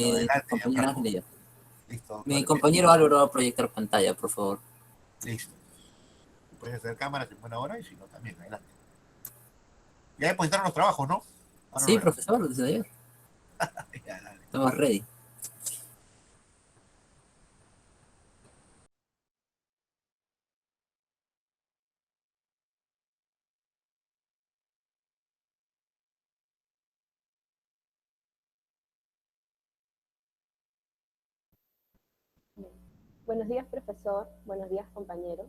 Adelante, compañero Gianfranco. Ángel y yo. Listo, doctor. Mi compañero Álvaro va a proyectar pantalla, por favor. Listo. Puedes hacer cámaras en buena hora y si no, también, adelante. Ya depositaron los trabajos, ¿no? Ah, no, Sí, no, no. profesor, desde ayer. Ya, dale. Estamos ready. Buenos días, profesor. Buenos días, compañeros.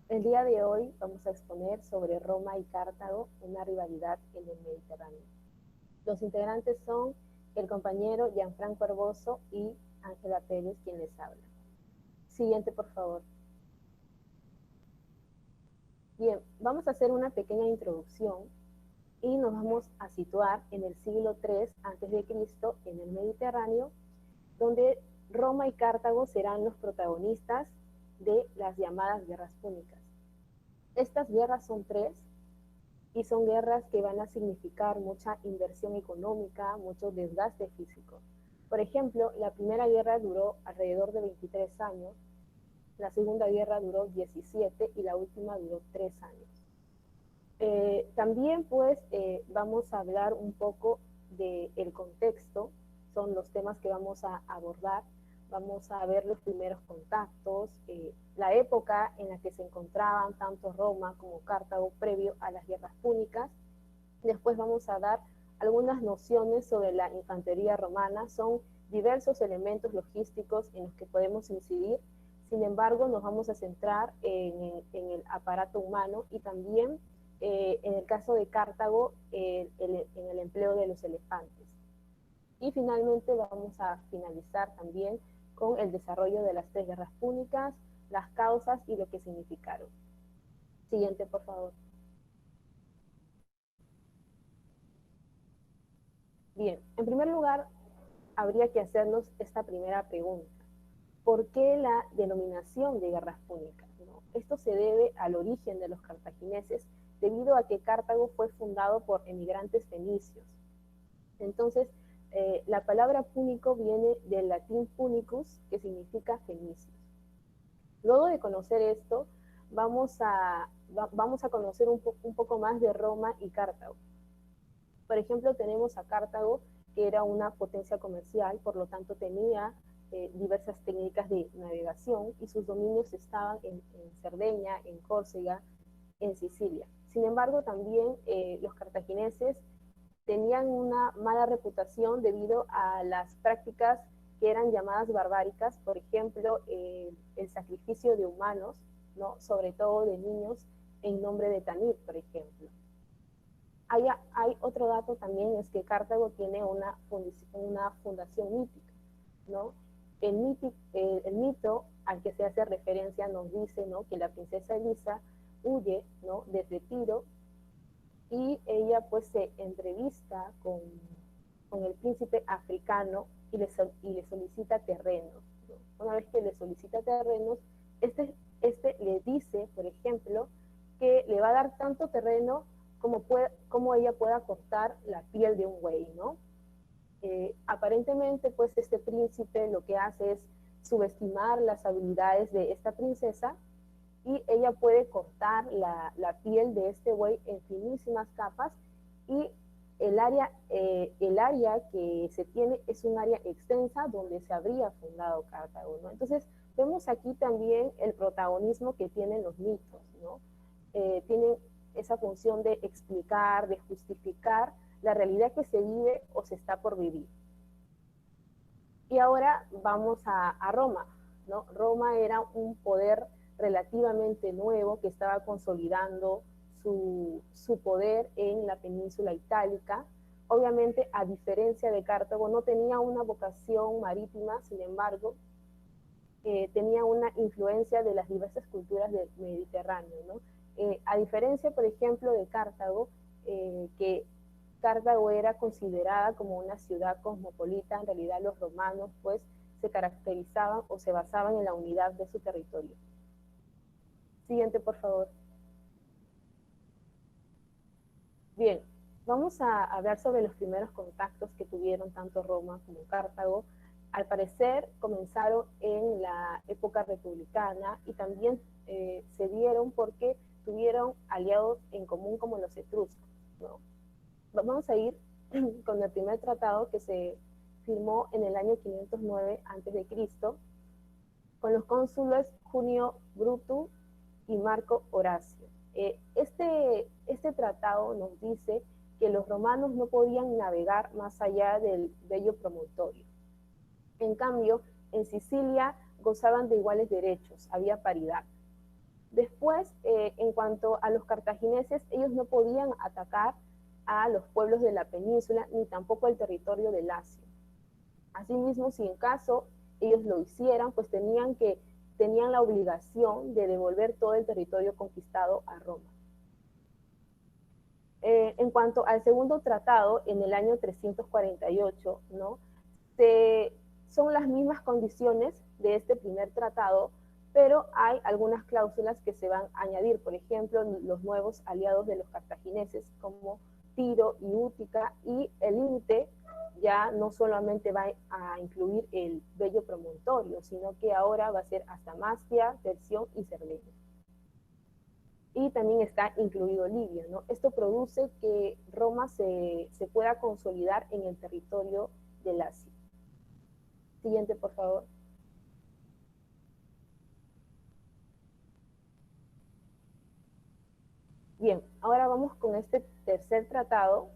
El día de hoy vamos a exponer sobre Roma y Cartago, una rivalidad en el Mediterráneo. Los integrantes son el compañero Gianfranco Herboso y Ángela Pérez, quien les habla. Siguiente, por favor. Bien, vamos a hacer una pequeña introducción y nos vamos a situar en el siglo III a.C. en el Mediterráneo, donde Roma y Cartago serán los protagonistas de las llamadas guerras púnicas. Estas guerras son tres y son guerras que van a significar mucha inversión económica, mucho desgaste físico. Por ejemplo, la primera guerra duró alrededor de 23 años, la segunda guerra duró 17 y la última duró 3 años. También pues vamos a hablar un poco del contexto, son los temas que vamos a abordar. Vamos a ver los primeros contactos, la época en la que se encontraban tanto Roma como Cartago previo a las guerras púnicas. Después vamos a dar algunas nociones sobre la infantería romana. Son diversos elementos logísticos en los que podemos incidir. Sin embargo, nos vamos a centrar en el aparato humano y también en el caso de Cartago en el empleo de los elefantes. Y finalmente vamos a finalizar también con el desarrollo de las tres guerras púnicas, las causas y lo que significaron. Siguiente, por favor. Bien, en primer lugar, habría que hacernos esta primera pregunta. ¿Por qué la denominación de guerras púnicas? ¿No? Esto se debe al origen de los cartagineses, debido a que Cartago fue fundado por emigrantes fenicios. Entonces, la palabra púnico viene del latín punicus, que significa fenicios. Luego de conocer esto, vamos a conocer un poco más de Roma y Cartago. Por ejemplo, tenemos a Cartago, que era una potencia comercial, por lo tanto tenía diversas técnicas de navegación y sus dominios estaban en Cerdeña, en Córcega, en Sicilia. Sin embargo, también los cartagineses tenían una mala reputación debido a las prácticas que eran llamadas barbáricas, por ejemplo, el sacrificio de humanos, ¿no? Sobre todo de niños, en nombre de Tanit, por ejemplo. Hay otro dato también, es que Cartago tiene una fundación mítica, ¿no? El mito al que se hace referencia nos dice, ¿no?, que la princesa Elisa huye, ¿no?, desde Tiro, y ella pues se entrevista con el príncipe africano y le solicita terrenos, ¿no? Una vez que le solicita terrenos, este le dice, por ejemplo, que le va a dar tanto terreno como ella pueda cortar la piel de un buey, ¿no? Aparentemente, pues este príncipe lo que hace es subestimar las habilidades de esta princesa y ella puede cortar la piel de este buey en finísimas capas y el área que se tiene es un área extensa donde se habría fundado Cartago, ¿no? Entonces, vemos aquí también el protagonismo que tienen los mitos, ¿no? Tienen esa función de explicar, de justificar la realidad que se vive o se está por vivir. Y ahora vamos a Roma, ¿no? Roma era un poder relativamente nuevo que estaba consolidando su poder en la península itálica. Obviamente, a diferencia de Cartago, no tenía una vocación marítima, sin embargo, tenía una influencia de las diversas culturas del Mediterráneo, ¿no? A diferencia, por ejemplo, de Cartago, que Cartago era considerada como una ciudad cosmopolita, en realidad los romanos pues se caracterizaban o se basaban en la unidad de su territorio. Siguiente, por favor. Bien, Vamos a hablar sobre los primeros contactos que tuvieron tanto Roma como Cartago. Al parecer comenzaron en la época republicana y también se dieron porque tuvieron aliados en común como los etruscos, ¿no? Vamos a ir con el primer tratado que se firmó en el año 509 a.C. con los cónsules Junio Brutus y Marco Horacio. Este tratado nos dice que los romanos no podían navegar más allá del Bello Promontorio. En cambio, en Sicilia gozaban de iguales derechos, había paridad. Después, en cuanto a los cartagineses, ellos no podían atacar a los pueblos de la península ni tampoco el territorio de Lacio. Asimismo, si en caso ellos lo hicieran, pues tenían la obligación de devolver todo el territorio conquistado a Roma. En cuanto al segundo tratado, en el año 348, ¿no? Son las mismas condiciones de este primer tratado, pero hay algunas cláusulas que se van a añadir. Por ejemplo, los nuevos aliados de los cartagineses como Tiro y Útica, y el límite ya no solamente va a incluir el Bello Promontorio, sino que ahora va a ser hasta Mastia, Terción y Cerleño. Y también está incluido Libia, ¿no? Esto produce que Roma se pueda consolidar en el territorio de Lacio. Siguiente, por favor. Bien, ahora vamos con este tercer tratado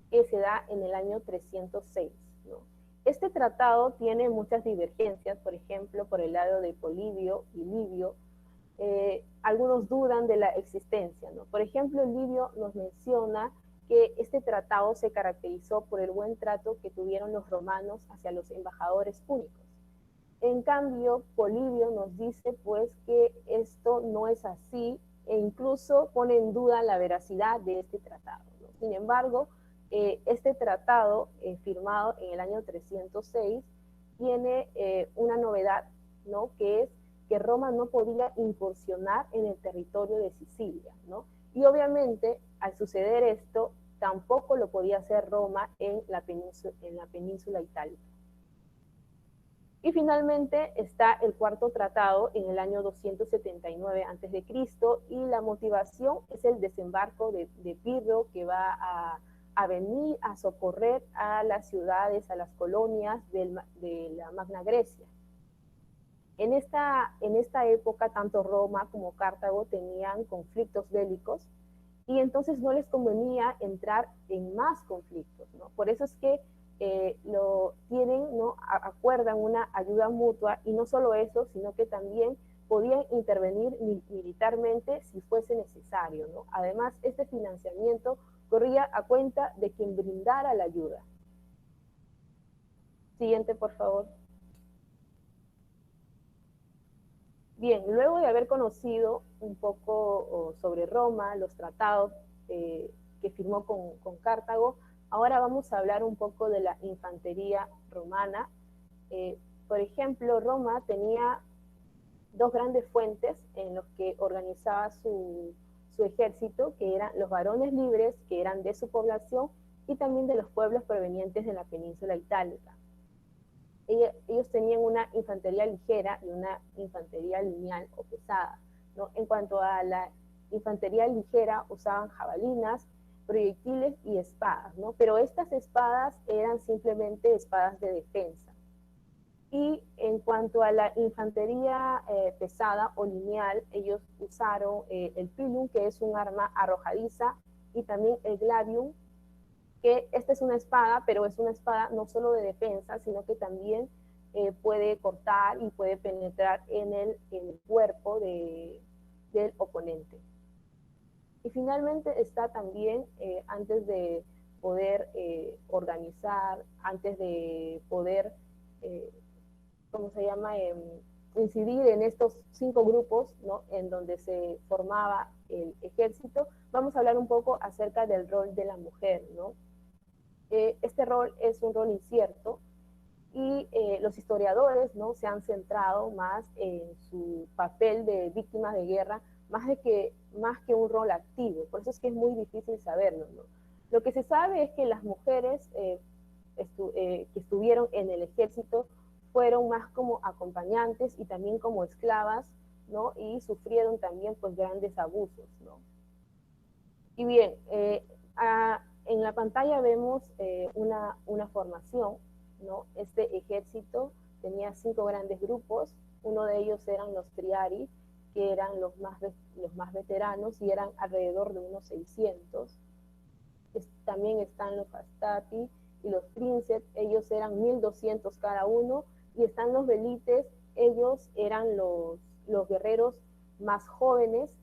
que se da en el año 306, ¿no? Este tratado tiene muchas divergencias, por ejemplo, por el lado de Polibio y Livio. Algunos dudan de la existencia, ¿no? Por ejemplo, Livio nos menciona que este tratado se caracterizó por el buen trato que tuvieron los romanos hacia los embajadores púnicos. En cambio, Polibio nos dice pues que esto no es así e incluso pone en duda la veracidad de este tratado, ¿no? Sin embargo, este tratado firmado en el año 306 tiene una novedad, ¿no? Que es que Roma no podía incursionar en el territorio de Sicilia, ¿no? Y obviamente, al suceder esto, tampoco lo podía hacer Roma en la península itálica. Y finalmente está el cuarto tratado en el año 279 a.C. y la motivación es el desembarco de Pirro, que va a venir a socorrer a las ciudades, a las colonias de la Magna Grecia. En esta época, tanto Roma como Cartago tenían conflictos bélicos y entonces no les convenía entrar en más conflictos, ¿no? Por eso es que lo tienen, ¿no? Acuerdan una ayuda mutua y no solo eso, sino que también podían intervenir militarmente si fuese necesario, ¿no? Además, este financiamiento corría a cuenta de quien brindara la ayuda. Siguiente, por favor. Bien, luego de haber conocido un poco sobre Roma, los tratados que firmó con Cartago, ahora vamos a hablar un poco de la infantería romana. Por ejemplo, Roma tenía dos grandes fuentes en los que organizaba su ejército, que eran los varones libres, que eran de su población, y también de los pueblos provenientes de la península itálica. Ellos tenían una infantería ligera y una infantería lineal o pesada, ¿no? En cuanto a la infantería ligera, usaban jabalinas, proyectiles y espadas, ¿no? Pero estas espadas eran simplemente espadas de defensa. Y en cuanto a la infantería pesada o lineal, ellos usaron el pilum, que es un arma arrojadiza, y también el glavium, que esta es una espada, pero es una espada no solo de defensa, sino que también puede cortar y puede penetrar en el cuerpo del oponente. Y finalmente está también, antes de poder organizar, antes de poder, ¿cómo se llama?, incidir en estos 5 grupos, ¿no?, en donde se formaba el ejército, vamos a hablar un poco acerca del rol de la mujer, ¿no? Este rol es un rol incierto y los historiadores, ¿no?, se han centrado más en su papel de víctimas de guerra más que un rol activo. Por eso es que es muy difícil saberlo, ¿no? Lo que se sabe es que las mujeres que estuvieron en el ejército fueron más como acompañantes y también como esclavas, ¿no? Y sufrieron también pues grandes abusos, ¿no? Y bien, en la pantalla vemos una formación, ¿no? Este ejército tenía 5 grandes grupos, uno de ellos eran los Triari, que eran los más veteranos y eran alrededor de unos 600. También están los Hastati y los Princeps, ellos eran 1200 cada uno, y están los Velites, ellos eran los guerreros más jóvenes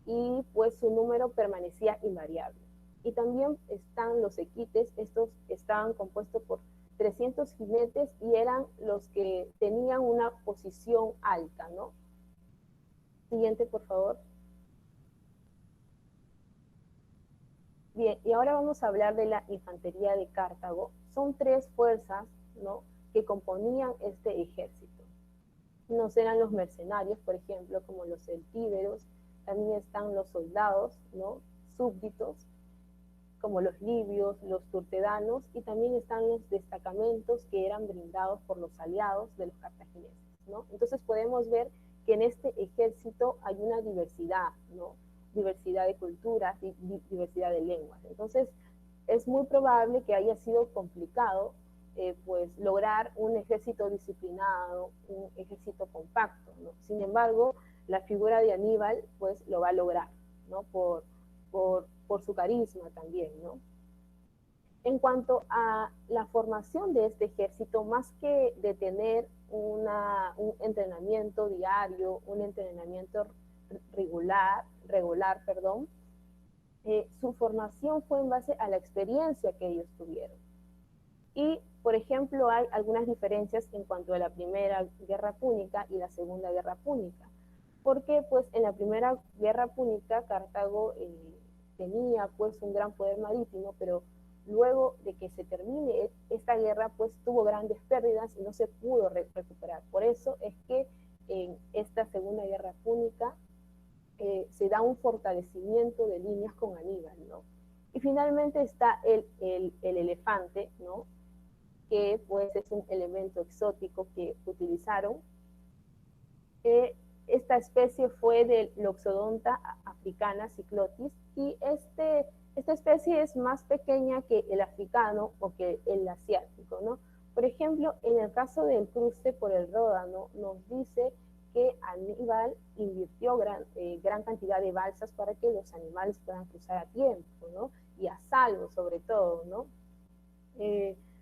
y pues su número permanecía invariable. Y también están los Equites, estos estaban compuestos por 300 jinetes y eran los que tenían una posición alta, ¿no? Siguiente, por favor. Bien, y ahora vamos a hablar de la infantería de Cartago. Son 3 fuerzas, ¿no?, que componían este ejército. Unos eran los mercenarios, por ejemplo, como los celtíberos. También están los soldados, ¿no?, súbditos, como los libios, los turtedanos, y también están los destacamentos que eran brindados por los aliados de los cartagineses, ¿no? Entonces podemos ver que en este ejército hay una diversidad, ¿no?, diversidad de culturas, diversidad de lenguas. Entonces, es muy probable que haya sido complicado pues lograr un ejército disciplinado, un ejército compacto, ¿no? Sin embargo, la figura de Aníbal pues lo va a lograr, ¿no? Por su carisma también, ¿no? En cuanto a la formación de este ejército, más que de tener un entrenamiento diario, un entrenamiento regular, su formación fue en base a la experiencia que ellos tuvieron. Y, por ejemplo, hay algunas diferencias en cuanto a la Primera Guerra Púnica y la Segunda Guerra Púnica. Porque, pues, en la Primera Guerra Púnica, Cartago tenía, pues, un gran poder marítimo, pero luego de que se termine esta guerra, pues, tuvo grandes pérdidas y no se pudo recuperar. Por eso es que en esta Segunda Guerra Púnica se da un fortalecimiento de líneas con Aníbal, ¿no? Y finalmente está el elefante, ¿no?, que pues es un elemento exótico que utilizaron. Esta especie fue del Loxodonta africana cyclotis, y esta especie es más pequeña que el africano o que el asiático, ¿no? Por ejemplo, en el caso del cruce por el Ródano, nos dice que Aníbal invirtió gran cantidad de balsas para que los animales puedan cruzar a tiempo, ¿no? Y a salvo, sobre todo, ¿no?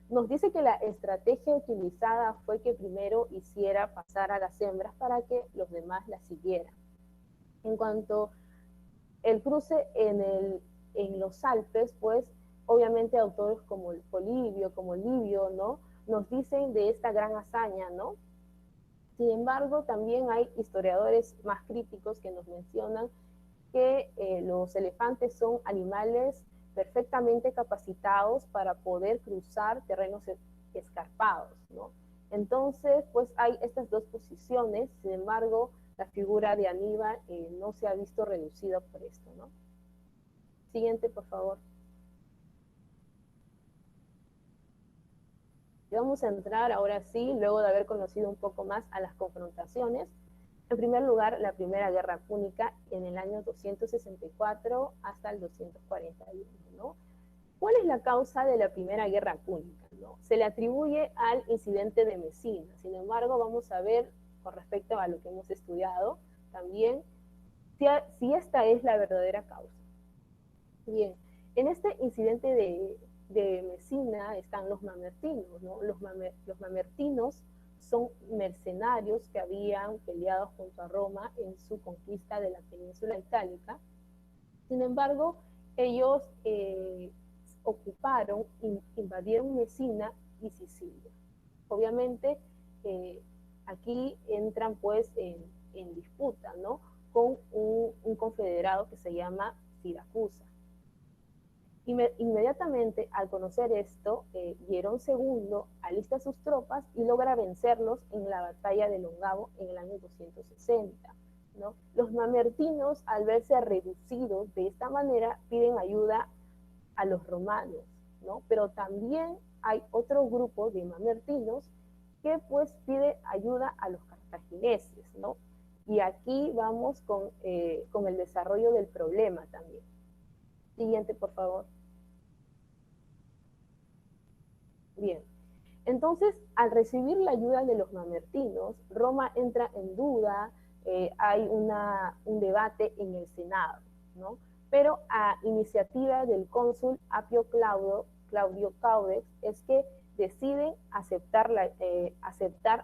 Nos dice que la estrategia utilizada fue que primero hiciera pasar a las hembras para que los demás la siguieran. En cuanto el cruce en los Alpes, pues obviamente autores como Polibio, como Livio, ¿no?, nos dicen de esta gran hazaña, ¿no? Sin embargo, también hay historiadores más críticos que nos mencionan que los elefantes son animales perfectamente capacitados para poder cruzar terrenos escarpados, ¿no? Entonces, pues hay estas dos posiciones. Sin embargo, la figura de Aníbal no se ha visto reducida por esto, ¿no? Siguiente, por favor. Y vamos a entrar ahora sí, luego de haber conocido un poco más a las confrontaciones. En primer lugar, la Primera Guerra Púnica en el año 264 hasta el 241, ¿no? ¿Cuál es la causa de la Primera Guerra Púnica, ¿no? Se le atribuye al incidente de Mesina. Sin embargo, vamos a ver, con respecto a lo que hemos estudiado, también si esta es la verdadera causa. Bien, en este incidente de Mesina están los mamertinos, ¿no? Los mamertinos son mercenarios que habían peleado junto a Roma en su conquista de la península itálica. Sin embargo, ellos invadieron Mesina y Sicilia. Obviamente, aquí entran pues en disputa, ¿no?, con un confederado que se llama Siracusa. Inmediatamente al conocer esto, Hierón II alista sus tropas y logra vencerlos en la batalla de Longavo en el año 260, ¿no? Los mamertinos, al verse reducidos de esta manera, piden ayuda a los romanos, ¿no? Pero también hay otro grupo de mamertinos que pues pide ayuda a los cartagineses, ¿no? Y aquí vamos con el desarrollo del problema también. Siguiente, por favor. Bien. Entonces, al recibir la ayuda de los mamertinos, Roma entra en duda, hay un debate en el Senado, ¿no? Pero a iniciativa del cónsul Apio Claudio Caudex es que deciden aceptar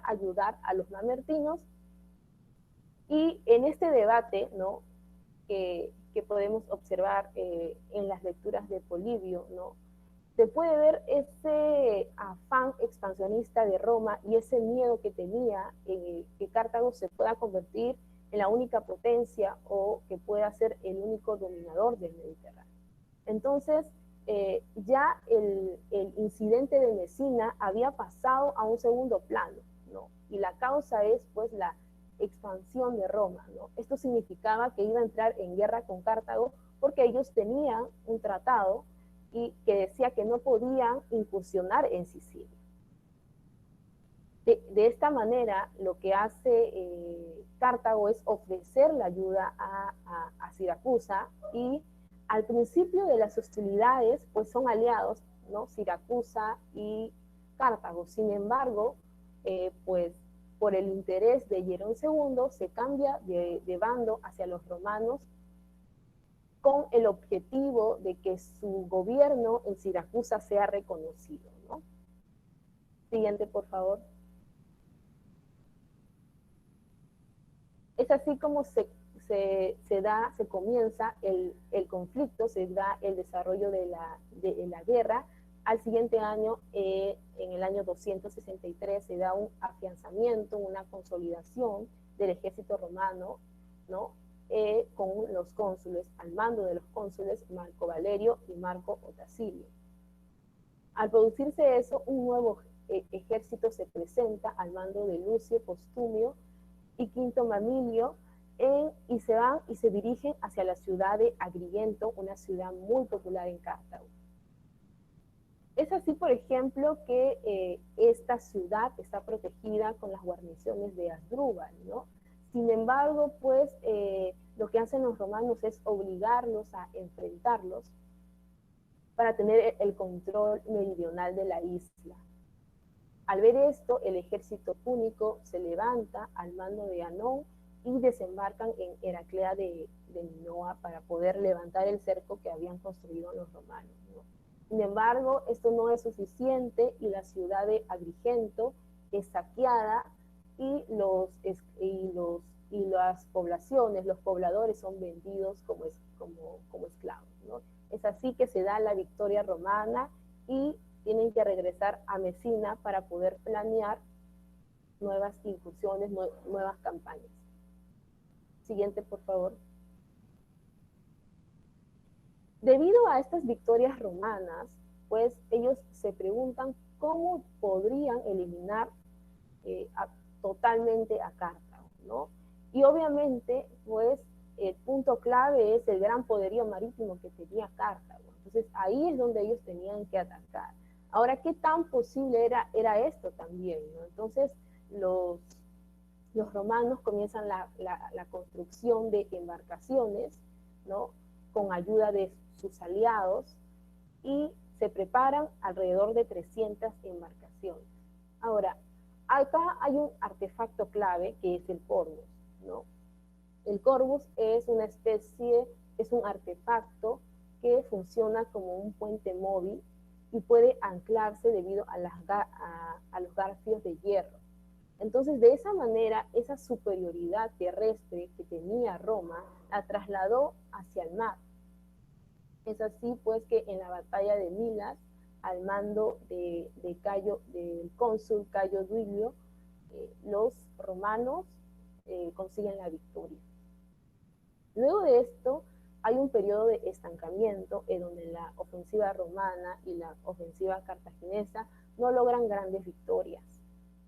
ayudar a los mamertinos, y en este debate, ¿no? que podemos observar en las lecturas de Polibio, ¿no? Se puede ver ese afán expansionista de Roma y ese miedo que tenía que Cartago se pueda convertir en la única potencia o que pueda ser el único dominador del Mediterráneo. Entonces, ya el incidente de Mesina había pasado a un segundo plano, ¿no? Y la causa es pues la expansión de Roma, ¿no? Esto significaba que iba a entrar en guerra con Cartago porque ellos tenían un tratado y que decía que no podían incursionar en Sicilia. De esta manera, lo que hace Cartago es ofrecer la ayuda a Siracusa, y al principio de las hostilidades, pues son aliados, ¿no? Siracusa y Cartago. Sin embargo, pues por el interés de Hierón II, se cambia de bando hacia los romanos con el objetivo de que su gobierno en Siracusa sea reconocido, ¿no? Siguiente, por favor. Es así como se comienza el conflicto, se da el desarrollo de la guerra. Al siguiente año, en el año 263, se da un afianzamiento, una consolidación del ejército romano, ¿no? Con los cónsules, al mando de los cónsules Marco Valerio y Marco Otacilio. Al producirse eso, un nuevo ejército se presenta al mando de Lucio Postumio y Quinto Mamilio, y se van y se dirigen hacia la ciudad de Agrigento, una ciudad muy popular en Cartago. Es así, por ejemplo, que esta ciudad está protegida con las guarniciones de Asdrúbal, ¿no? Sin embargo, pues lo que hacen los romanos es obligarlos a enfrentarlos para tener el control meridional de la isla. Al ver esto, el ejército púnico se levanta al mando de Anón y desembarcan en Heraclea de Minoa para poder levantar el cerco que habían construido los romanos, ¿no? Sin embargo, esto no es suficiente y la ciudad de Agrigento es saqueada y las poblaciones, los pobladores son vendidos como esclavos, ¿no? Es así que se da la victoria romana y tienen que regresar a Mesina para poder planear nuevas incursiones, nuevas campañas. Siguiente, por favor. Debido a estas victorias romanas, pues ellos se preguntan cómo podrían eliminar totalmente a Cartago, ¿no? Y obviamente, pues el punto clave es el gran poderío marítimo que tenía Cartago. Entonces ahí es donde ellos tenían que atacar. Ahora, ¿qué tan posible era esto también, ¿no? Entonces los romanos comienzan la construcción de embarcaciones, ¿no? Con ayuda de sus aliados, y se preparan alrededor de 300 embarcaciones. Ahora, acá hay un artefacto clave que es el Corvus, ¿no? El Corvus es un artefacto que funciona como un puente móvil y puede anclarse debido a los garfios de hierro. Entonces, de esa manera, esa superioridad terrestre que tenía Roma la trasladó hacia el mar. Es así, pues, que en la batalla de Milas, al mando del cónsul Cayo Duilio, los romanos consiguen la victoria. Luego de esto, hay un periodo de estancamiento en donde la ofensiva romana y la ofensiva cartaginesa no logran grandes victorias.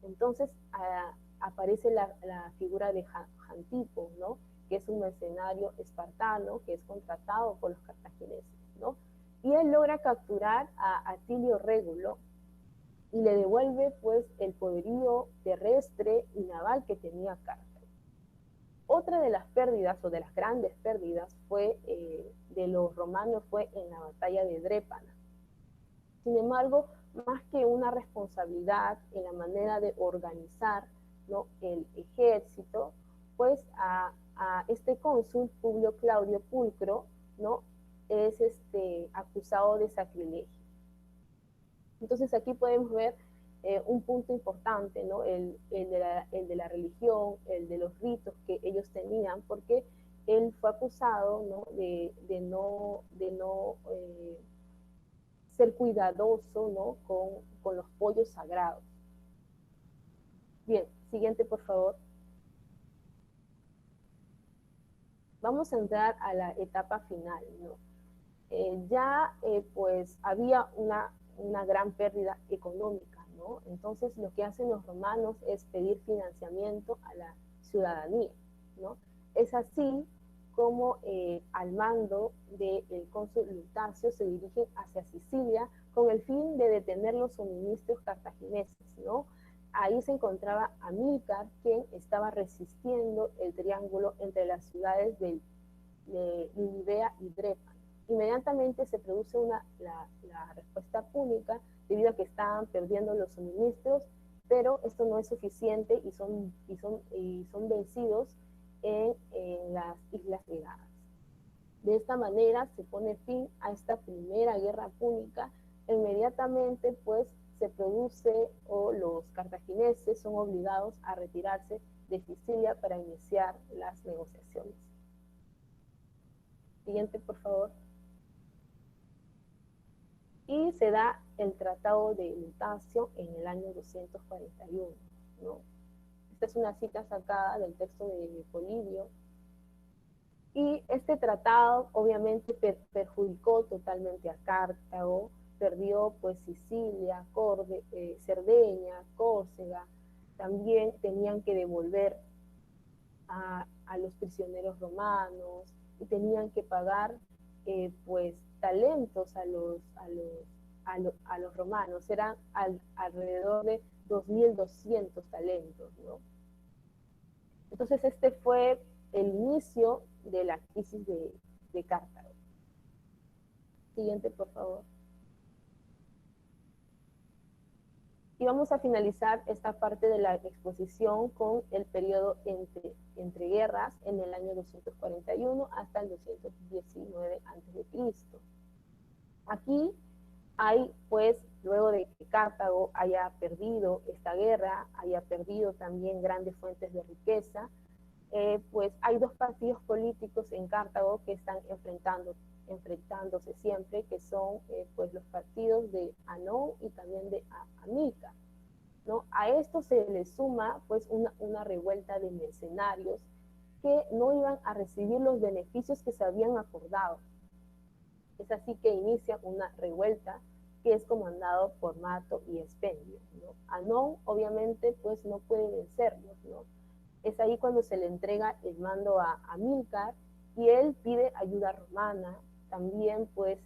Entonces aparece la figura de Jantipo, ¿no? Que es un mercenario espartano que es contratado por los cartagineses, ¿no? y él logra capturar a Atilio Régulo y le devuelve pues el poderío terrestre y naval que tenía Cartago. Otra de las pérdidas o de las grandes pérdidas fue de los romanos fue en la batalla de Drépana. Sin embargo, más que una responsabilidad en la manera de organizar, ¿no?, el ejército, pues a este cónsul Publio Claudio Pulcro, ¿no?, es acusado de sacrilegio. Entonces aquí podemos ver un punto importante, ¿no?, el de la religión, el de los ritos que ellos tenían, porque él fue acusado, ¿no?, de no ser cuidadoso, ¿no?, con los pollos sagrados. Bien, siguiente por favor. Vamos a entrar a la etapa final, ¿no? Pues había una gran pérdida económica, ¿no? Entonces lo que hacen los romanos es pedir financiamiento a la ciudadanía, ¿no? Es así como al mando del cónsul Lutacio se dirigen hacia Sicilia con el fin de detener los suministros cartagineses, ¿no? Ahí se encontraba Amílcar, quien estaba resistiendo el triángulo entre las ciudades de Ninive y Drépana. Inmediatamente se produce la respuesta púnica debido a que estaban perdiendo los suministros, pero esto no es suficiente y son vencidos en las Islas Legadas. De esta manera se pone fin a esta primera guerra púnica. Inmediatamente pues se produce o los cartagineses son obligados a retirarse de Sicilia para iniciar las negociaciones. Siguiente, por favor. Y se da el Tratado de Lutacio en el año 241, ¿no? Esta es una cita sacada del texto de Polibio. Y este tratado obviamente perjudicó totalmente a Cartago, perdió pues Sicilia, Cerdeña, Córcega, también tenían que devolver a los prisioneros romanos y tenían que pagar pues talentos a los romanos, eran alrededor de 2.200 talentos, ¿no? Entonces este fue el inicio de la crisis de Cartago. Siguiente, por favor. Y vamos a finalizar esta parte de la exposición con el periodo entre guerras en el año 241 hasta el 219 a.C. Aquí hay, pues, luego de que Cartago haya perdido esta guerra, haya perdido también grandes fuentes de riqueza, pues hay dos partidos políticos en Cartago que están enfrentándose siempre, que son pues los partidos de Anón y también de Amílcar, ¿no? A esto se le suma pues una revuelta de mercenarios que no iban a recibir los beneficios que se habían acordado. Es así que inicia una revuelta que es comandado por Mato y Expendio, ¿no? Anón obviamente pues no puede vencerlos, ¿no? Es ahí cuando se le entrega el mando a Amílcar y él pide ayuda romana, también pues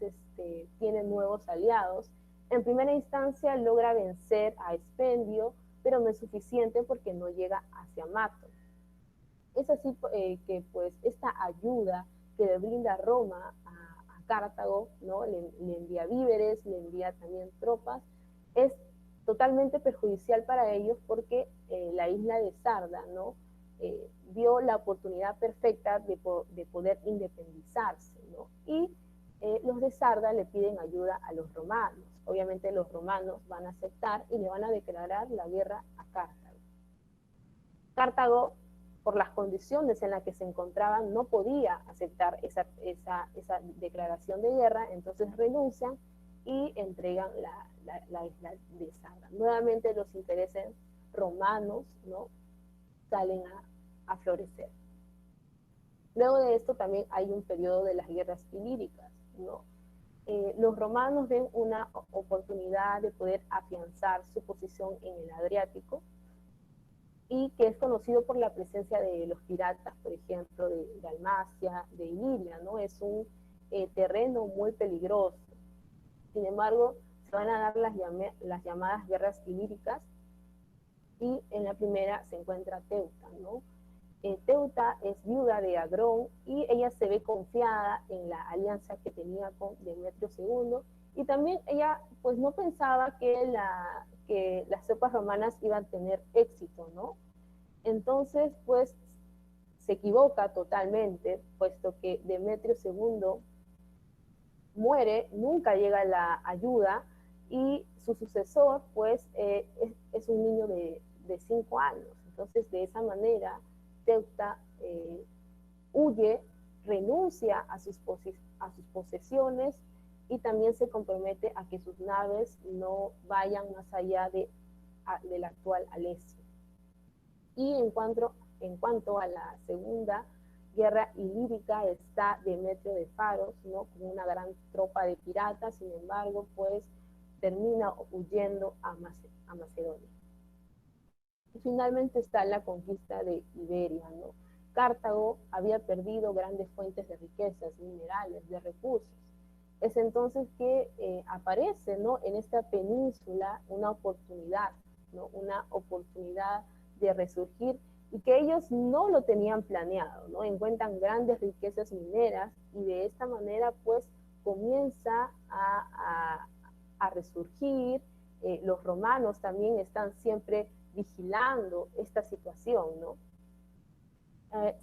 tiene nuevos aliados. En primera instancia logra vencer a Expendio, pero no es suficiente porque no llega hacia Mato. Es así que pues esta ayuda que le brinda Roma a Cartago, ¿no? Le envía víveres, le envía también tropas, es totalmente perjudicial para ellos porque la isla de Sarda, ¿no? Dio la oportunidad perfecta de poder independizarse, ¿no? Y los de Sarda le piden ayuda a los romanos. Obviamente los romanos van a aceptar y le van a declarar la guerra a Cartago. Cartago, por las condiciones en las que se encontraban, no podía aceptar esa declaración de guerra, entonces renuncian y entregan la isla de Sarda. Nuevamente los intereses romanos, ¿no?, salen a florecer. Luego de esto también hay un periodo de las guerras ilíricas, ¿no? Los romanos ven una oportunidad de poder afianzar su posición en el Adriático y que es conocido por la presencia de los piratas, por ejemplo, de Dalmacia, de Iliria, ¿no? Es un terreno muy peligroso. Sin embargo, se van a dar las llamadas guerras ilíricas, y en la primera se encuentra Teuta, ¿no? Teuta es viuda de Agrón y ella se ve confiada en la alianza que tenía con Demetrio II, y también ella pues no pensaba que las tropas romanas iban a tener éxito, ¿no? Entonces pues se equivoca totalmente, puesto que Demetrio II muere, nunca llega la ayuda, y su sucesor pues es un niño de 5 años. Entonces de esa manera Teuta huye, renuncia a sus posesiones, y también se compromete a que sus naves no vayan más allá del actual Alesio. Y en cuanto a la segunda guerra ilírica, está Demetrio de Faros, ¿no? Con una gran tropa de piratas. Sin embargo, pues termina huyendo a Macedonia. Y finalmente está la conquista de Iberia, ¿no? Cartago había perdido grandes fuentes de riquezas, minerales, de recursos. Es entonces que aparece, ¿no?, en esta península una oportunidad, ¿no?, una oportunidad de resurgir, y que ellos no lo tenían planeado, ¿no? Encuentran grandes riquezas mineras, y de esta manera pues comienza a resurgir. Los romanos también están siempre vigilando esta situación, ¿no?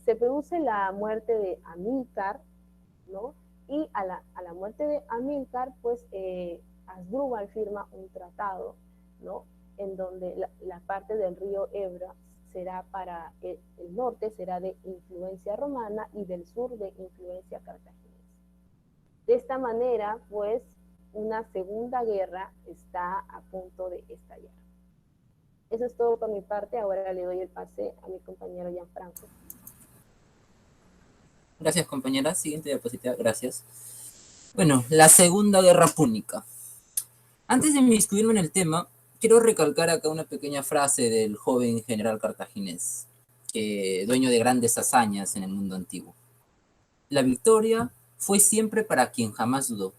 Se produce la muerte de Amílcar, ¿no? Y a la muerte de Amílcar, pues Asdrúbal firma un tratado, ¿no?, en donde la parte del río Ebro será para el norte, será de influencia romana, y del sur de influencia cartaginesa. De esta manera, pues, una segunda guerra está a punto de estallar. Eso es todo por mi parte. Ahora le doy el pase a mi compañero Gianfranco. Gracias, compañera. Siguiente diapositiva, gracias. Bueno, la Segunda Guerra Púnica. Antes de inmiscuirme en el tema, quiero recalcar acá una pequeña frase del joven general cartaginés, dueño de grandes hazañas en el mundo antiguo. La victoria fue siempre para quien jamás dudó.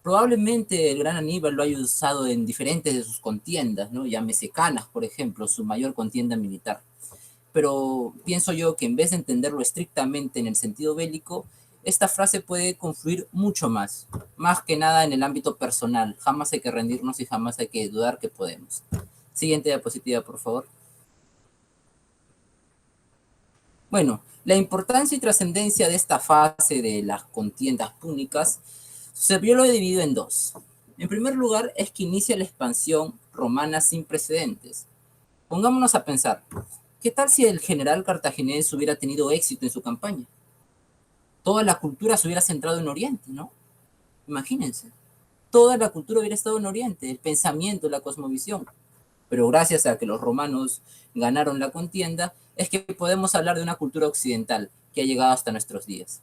Probablemente el gran Aníbal lo haya usado en diferentes de sus contiendas, ¿no? Llámese Canas, por ejemplo, su mayor contienda militar. Pero pienso yo que en vez de entenderlo estrictamente en el sentido bélico, esta frase puede confluir mucho más que nada en el ámbito personal. Jamás hay que rendirnos y jamás hay que dudar que podemos. Siguiente diapositiva, por favor. Bueno, la importancia y trascendencia de esta fase de las contiendas púnicas, yo lo he dividido en dos. En primer lugar, es que inicia la expansión romana sin precedentes. Pongámonos a pensar, ¿qué tal si el general cartaginés hubiera tenido éxito en su campaña? Toda la cultura se hubiera centrado en Oriente, ¿no? Imagínense, toda la cultura hubiera estado en Oriente, el pensamiento, la cosmovisión. Pero gracias a que los romanos ganaron la contienda, es que podemos hablar de una cultura occidental que ha llegado hasta nuestros días.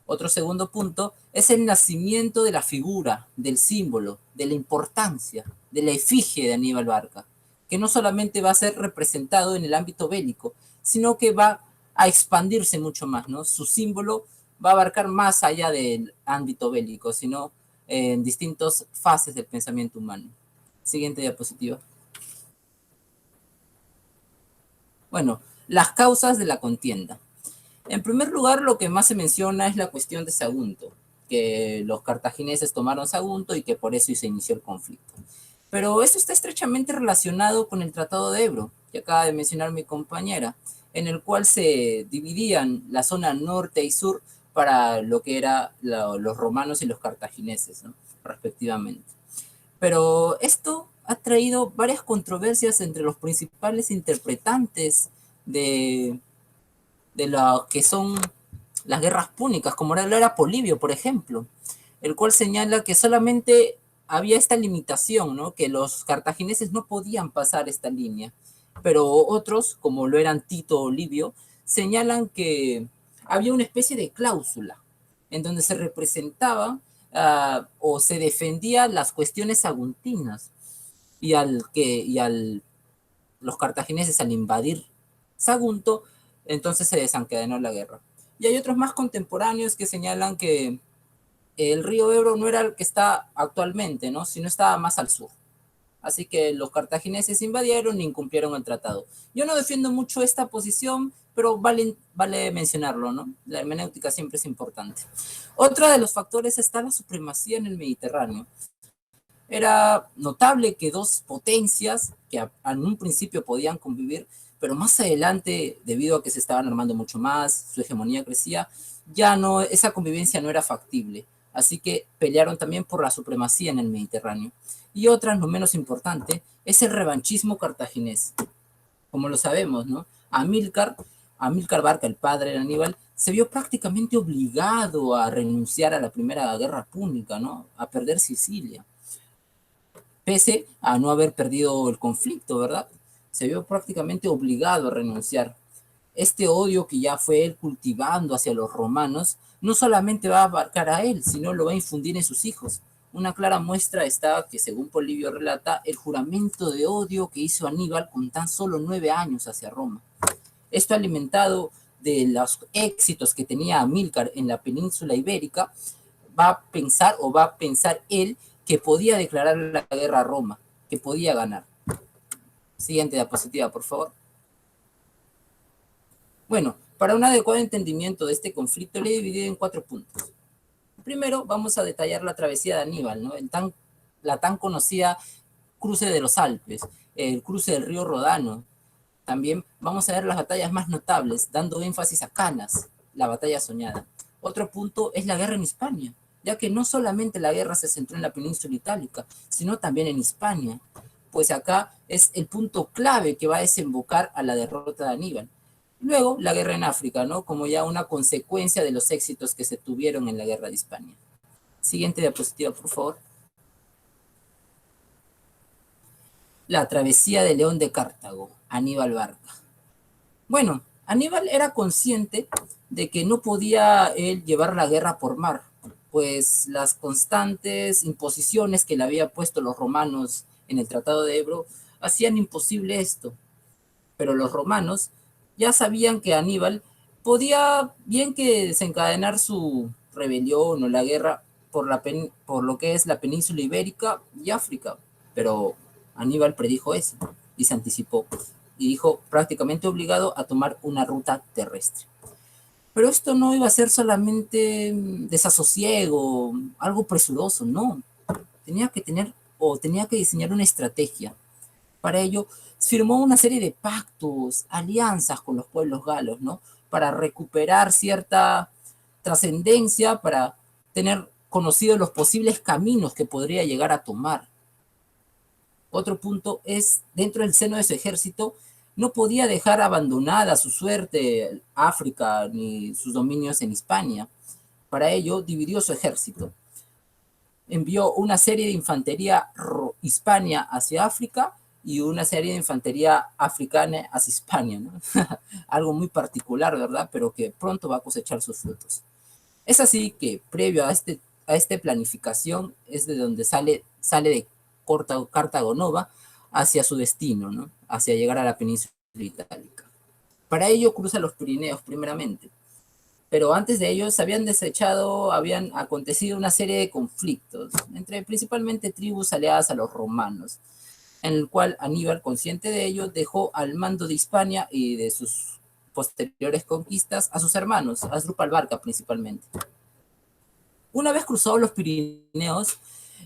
Otro segundo punto es el nacimiento de la figura, del símbolo, de la importancia, de la efigie de Aníbal Barca, que no solamente va a ser representado en el ámbito bélico, sino que va a expandirse mucho más, ¿no? Su símbolo va a abarcar más allá del ámbito bélico, sino en distintas fases del pensamiento humano. Siguiente diapositiva. Bueno, las causas de la contienda. En primer lugar, lo que más se menciona es la cuestión de Sagunto, que los cartagineses tomaron Sagunto y que por eso se inició el conflicto. Pero esto está estrechamente relacionado con el Tratado de Ebro, que acaba de mencionar mi compañera, en el cual se dividían la zona norte y sur para lo que eran los romanos y los cartagineses, ¿no?, respectivamente. Pero esto ha traído varias controversias entre los principales interpretantes de lo que son las guerras púnicas, como era Polibio, por ejemplo, el cual señala que solamente había esta limitación, ¿no?, que los cartagineses no podían pasar esta línea, pero otros, como lo eran Tito o Livio, señalan que había una especie de cláusula en donde se representaba o se defendía las cuestiones saguntinas, y los cartagineses, al invadir Sagunto, entonces se desencadenó la guerra. Y hay otros más contemporáneos que señalan que el río Ebro no era el que está actualmente, ¿no? Sino estaba más al sur. Así que los cartagineses invadieron e incumplieron el tratado. Yo no defiendo mucho esta posición, pero vale mencionarlo, ¿no? La hermenéutica siempre es importante. Otro de los factores está la supremacía en el Mediterráneo. Era notable que dos potencias que en un principio podían convivir, pero más adelante, debido a que se estaban armando mucho más, su hegemonía crecía, ya no, esa convivencia no era factible. Así que pelearon también por la supremacía en el Mediterráneo. Y otra, no menos importante, es el revanchismo cartaginés. Como lo sabemos, ¿no? Amílcar Barca, el padre de Aníbal, se vio prácticamente obligado a renunciar a la Primera Guerra Púnica, ¿no? A perder Sicilia, pese a no haber perdido el conflicto, ¿verdad? Se vio prácticamente obligado a renunciar. Este odio que ya fue él cultivando hacia los romanos, no solamente va a abarcar a él, sino lo va a infundir en sus hijos. Una clara muestra está que, según Polibio relata, el juramento de odio que hizo Aníbal con tan solo 9 años hacia Roma. Esto alimentado de los éxitos que tenía Amílcar en la península ibérica, va a pensar él que podía declarar la guerra a Roma, que podía ganar. Siguiente diapositiva, por favor. Bueno, para un adecuado entendimiento de este conflicto, le he dividido en 4 puntos. Primero, vamos a detallar la travesía de Aníbal, ¿no? La tan conocida cruce de los Alpes, el cruce del río Rodano. También vamos a ver las batallas más notables, dando énfasis a Canas, la batalla soñada. Otro punto es la guerra en Hispania, ya que no solamente la guerra se centró en la península itálica, sino también en Hispania, pues acá es el punto clave que va a desembocar a la derrota de Aníbal. Luego, la guerra en África, ¿no? Como ya una consecuencia de los éxitos que se tuvieron en la guerra de Hispania. Siguiente diapositiva, por favor. La travesía de León de Cartago, Aníbal Barca. Bueno, Aníbal era consciente de que no podía él llevar la guerra por mar, pues las constantes imposiciones que le había puesto los romanos en el Tratado de Ebro hacían imposible esto. Pero los romanos ya sabían que Aníbal podía bien que desencadenar su rebelión o la guerra por lo que es la península ibérica y África. Pero Aníbal predijo eso y se anticipó y dijo prácticamente obligado a tomar una ruta terrestre. Pero esto no iba a ser solamente desasosiego, algo presuroso, no. Tenía que diseñar una estrategia. Para ello, firmó una serie de pactos, alianzas con los pueblos galos, ¿no? Para recuperar cierta trascendencia, para tener conocidos los posibles caminos que podría llegar a tomar. Otro punto es, dentro del seno de su ejército, no podía dejar abandonada a su suerte África ni sus dominios en Hispania. Para ello, dividió su ejército. Envió una serie de infantería hispania hacia África y una serie de infantería africana hacia Hispania, ¿no? Algo muy particular, ¿verdad? Pero que pronto va a cosechar sus frutos. Es así que, previo a esta planificación, es de donde sale de Cartago Nova hacia su destino, ¿no? Hacia llegar a la península itálica. Para ello cruza los Pirineos primeramente, pero antes de ellos habían acontecido una serie de conflictos entre principalmente tribus aliadas a los romanos, en el cual Aníbal, consciente de ello, dejó al mando de Hispania y de sus posteriores conquistas a sus hermanos, Asdrúbal Barca principalmente. Una vez cruzados los Pirineos,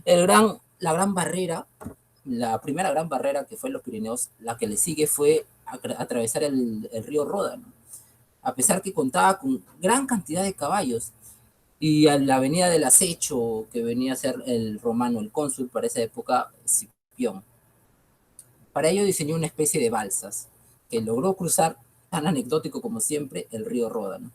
la gran barrera, la primera gran barrera que fue en los Pirineos, la que le sigue fue atravesar el río Ródano. A pesar que contaba con gran cantidad de caballos, y a la avenida del acecho, que venía a ser el romano, el cónsul para esa época, Escipión. Para ello diseñó una especie de balsas, que logró cruzar, tan anecdótico como siempre, el río Ródano.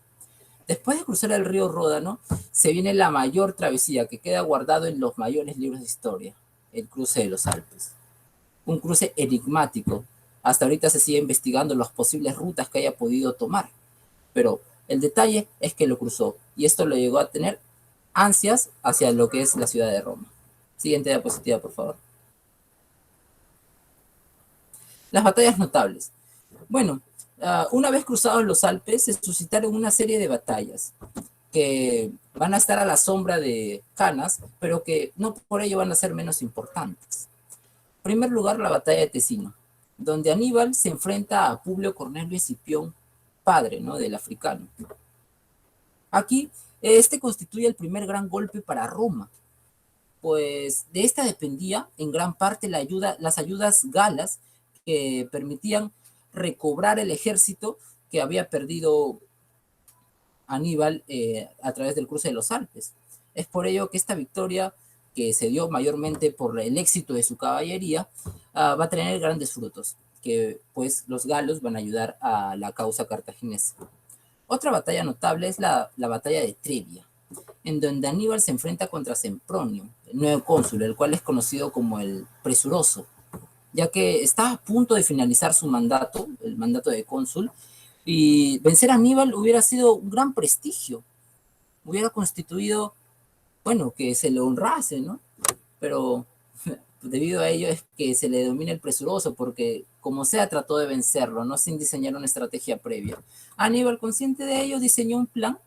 Después de cruzar el río Ródano, se viene la mayor travesía que queda guardado en los mayores libros de historia, el cruce de los Alpes. Un cruce enigmático. Hasta ahorita se sigue investigando las posibles rutas que haya podido tomar, pero el detalle es que lo cruzó, y esto lo llegó a tener ansias hacia lo que es la ciudad de Roma. Siguiente diapositiva, por favor. Las batallas notables. Bueno, una vez cruzados los Alpes, se suscitaron una serie de batallas. que van a estar a la sombra de Canas, pero que no por ello van a ser menos importantes. En primer lugar, la batalla de Tesino, donde Aníbal se enfrenta a Publio Cornelio Escipión, padre, ¿no?, del africano. Aquí, este constituye el primer gran golpe para Roma, pues de esta dependía en gran parte las ayudas galas que permitían recobrar el ejército que había perdido Aníbal a través del cruce de los Alpes. Es por ello que esta victoria, que se dio mayormente por el éxito de su caballería, va a tener grandes frutos, que pues los galos van a ayudar a la causa cartaginesa. Otra batalla notable es la batalla de Trebia, en donde Aníbal se enfrenta contra Sempronio, el nuevo cónsul, el cual es conocido como el Presuroso, ya que está a punto de finalizar su mandato, el mandato de cónsul, y vencer a Aníbal hubiera sido un gran prestigio, hubiera constituido, bueno, que se le honrase, ¿no? Pero debido a ello es que se le denomina el Presuroso, porque como sea trató de vencerlo, ¿no?, sin diseñar una estrategia previa. Aníbal, consciente de ello, diseñó un plan,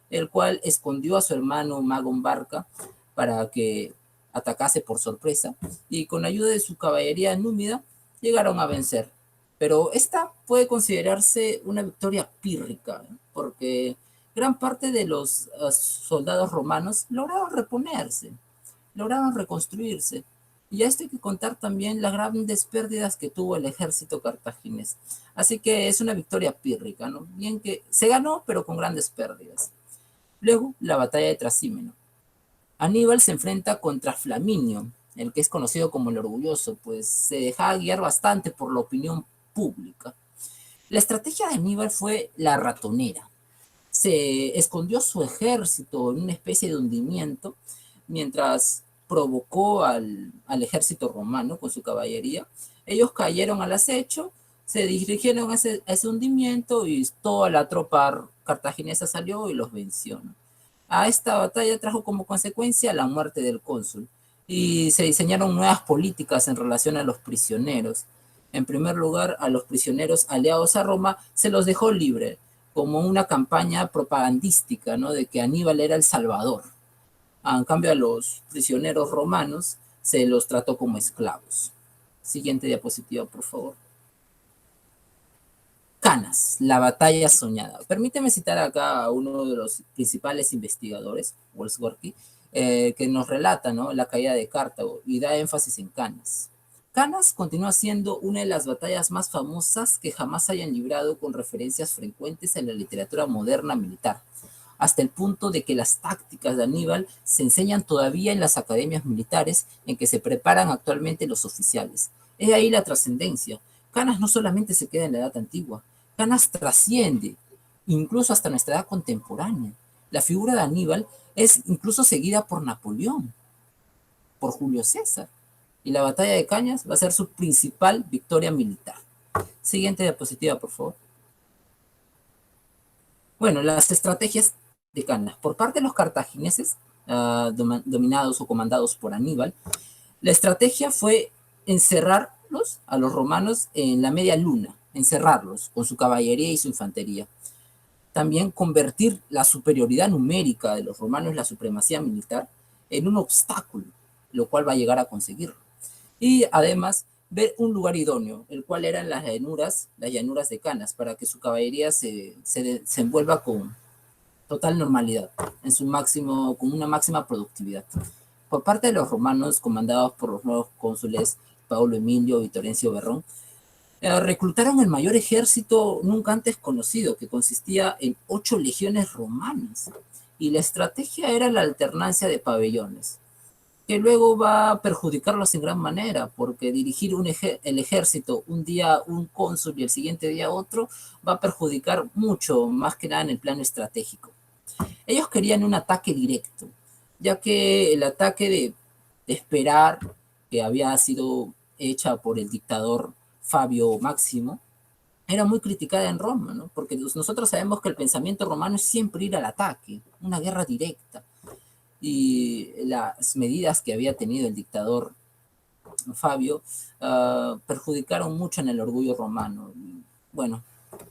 el cual escondió a su hermano Magón Barca para que atacase por sorpresa, y con ayuda de su caballería númida llegaron a vencer. Pero esta puede considerarse una victoria pírrica, ¿no?, porque gran parte de los soldados romanos lograron reponerse, lograron reconstruirse. Y a esto hay que contar también las grandes pérdidas que tuvo el ejército cartaginés. Así que es una victoria pírrica, ¿no? Bien que se ganó, pero con grandes pérdidas. Luego, la batalla de Trasímeno. Aníbal se enfrenta contra Flaminio, el que es conocido como el Orgulloso, pues se dejaba guiar bastante por la opinión pública. La estrategia de Aníbal fue la ratonera. Se escondió su ejército en una especie de hundimiento, mientras provocó al ejército romano con su caballería. Ellos cayeron al acecho, se dirigieron a ese hundimiento y toda la tropa cartaginesa salió y los venció, ¿no? A esta batalla trajo como consecuencia la muerte del cónsul y se diseñaron nuevas políticas en relación a los prisioneros. En primer lugar, a los prisioneros aliados a Roma se los dejó libre, como una campaña propagandística, ¿no?, de que Aníbal era el salvador. En cambio, a los prisioneros romanos se los trató como esclavos. Siguiente diapositiva, por favor. Canas, la batalla soñada. Permíteme citar acá a uno de los principales investigadores, Wolfsgorki, que nos relata, ¿no?, la caída de Cartago y da énfasis en Canas. Canas continúa siendo una de las batallas más famosas que jamás hayan librado, con referencias frecuentes en la literatura moderna militar, hasta el punto de que las tácticas de Aníbal se enseñan todavía en las academias militares en que se preparan actualmente los oficiales. Es ahí la trascendencia. Canas no solamente se queda en la edad antigua, Canas trasciende, incluso hasta nuestra edad contemporánea. La figura de Aníbal es incluso seguida por Napoleón, por Julio César, y la batalla de Canas va a ser su principal victoria militar. Siguiente diapositiva, por favor. Bueno, las estrategias de Canas. Por parte de los cartagineses, dominados o comandados por Aníbal, la estrategia fue encerrarlos a los romanos en la media luna, encerrarlos con su caballería y su infantería. También convertir la superioridad numérica de los romanos, la supremacía militar, en un obstáculo, lo cual va a llegar a conseguirlo. Y además, ver un lugar idóneo, el cual eran las llanuras de Canas, para que su caballería se desenvuelva con total normalidad, en su máximo, con una máxima productividad. Por parte de los romanos, comandados por los nuevos cónsules Paulo Emilio y Terencio Berrón, reclutaron el mayor ejército nunca antes conocido, que consistía en 8 legiones romanas, y la estrategia era la alternancia de pabellones, que luego va a perjudicarlos en gran manera, porque dirigir el ejército un día un cónsul y el siguiente día otro va a perjudicar mucho, más que nada en el plano estratégico. Ellos querían un ataque directo, ya que el ataque de esperar, que había sido hecha por el dictador Fabio Máximo, era muy criticada en Roma, ¿no? Porque nosotros sabemos que el pensamiento romano es siempre ir al ataque, una guerra directa. Y las medidas que había tenido el dictador Fabio perjudicaron mucho en el orgullo romano. Bueno,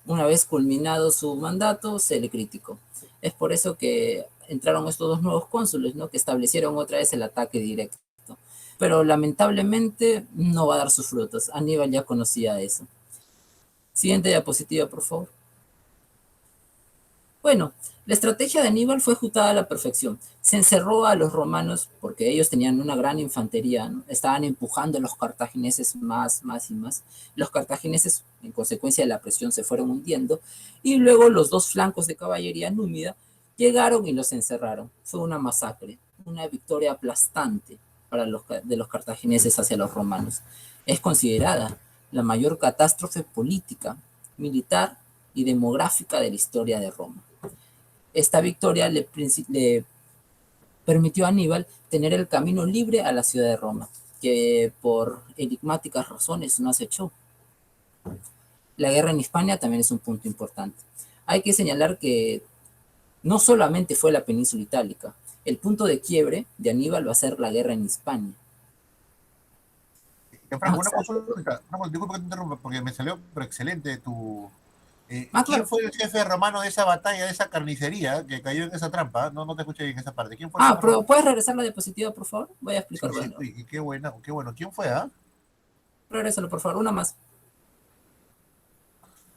Una vez culminado su mandato, se le criticó. Es por eso que entraron estos dos nuevos cónsules, ¿no? Que establecieron otra vez el ataque directo. Pero lamentablemente no va a dar sus frutos. Aníbal ya conocía eso. Siguiente diapositiva, por favor. Bueno, la estrategia de Aníbal fue ejecutada a la perfección. Se encerró a los romanos porque ellos tenían una gran infantería, ¿no? Estaban empujando a los cartagineses más y más. Los cartagineses, en consecuencia de la presión, se fueron hundiendo y luego los dos flancos de caballería númida llegaron y los encerraron. Fue una masacre, una victoria aplastante de los cartagineses hacia los romanos. Es considerada la mayor catástrofe política, militar y demográfica de la historia de Roma. Esta victoria le permitió a Aníbal tener el camino libre a la ciudad de Roma, que por enigmáticas razones no acechó. La guerra en Hispania también es un punto importante. Hay que señalar que no solamente fue la península itálica, el punto de quiebre de Aníbal va a ser la guerra en Hispania. Franco, una consulta, disculpa que te interrumpa, porque me salió pero excelente tu... ¿Quién claro. fue el jefe romano de esa batalla, de esa carnicería que cayó en esa trampa? No te escuché bien esa parte. ¿Quién fue? Pero ¿puedes regresar la diapositiva, por favor? Voy a explicar. Sí, Bueno. sí, qué bueno. ¿Quién fue? Regrésalo, por favor, una más.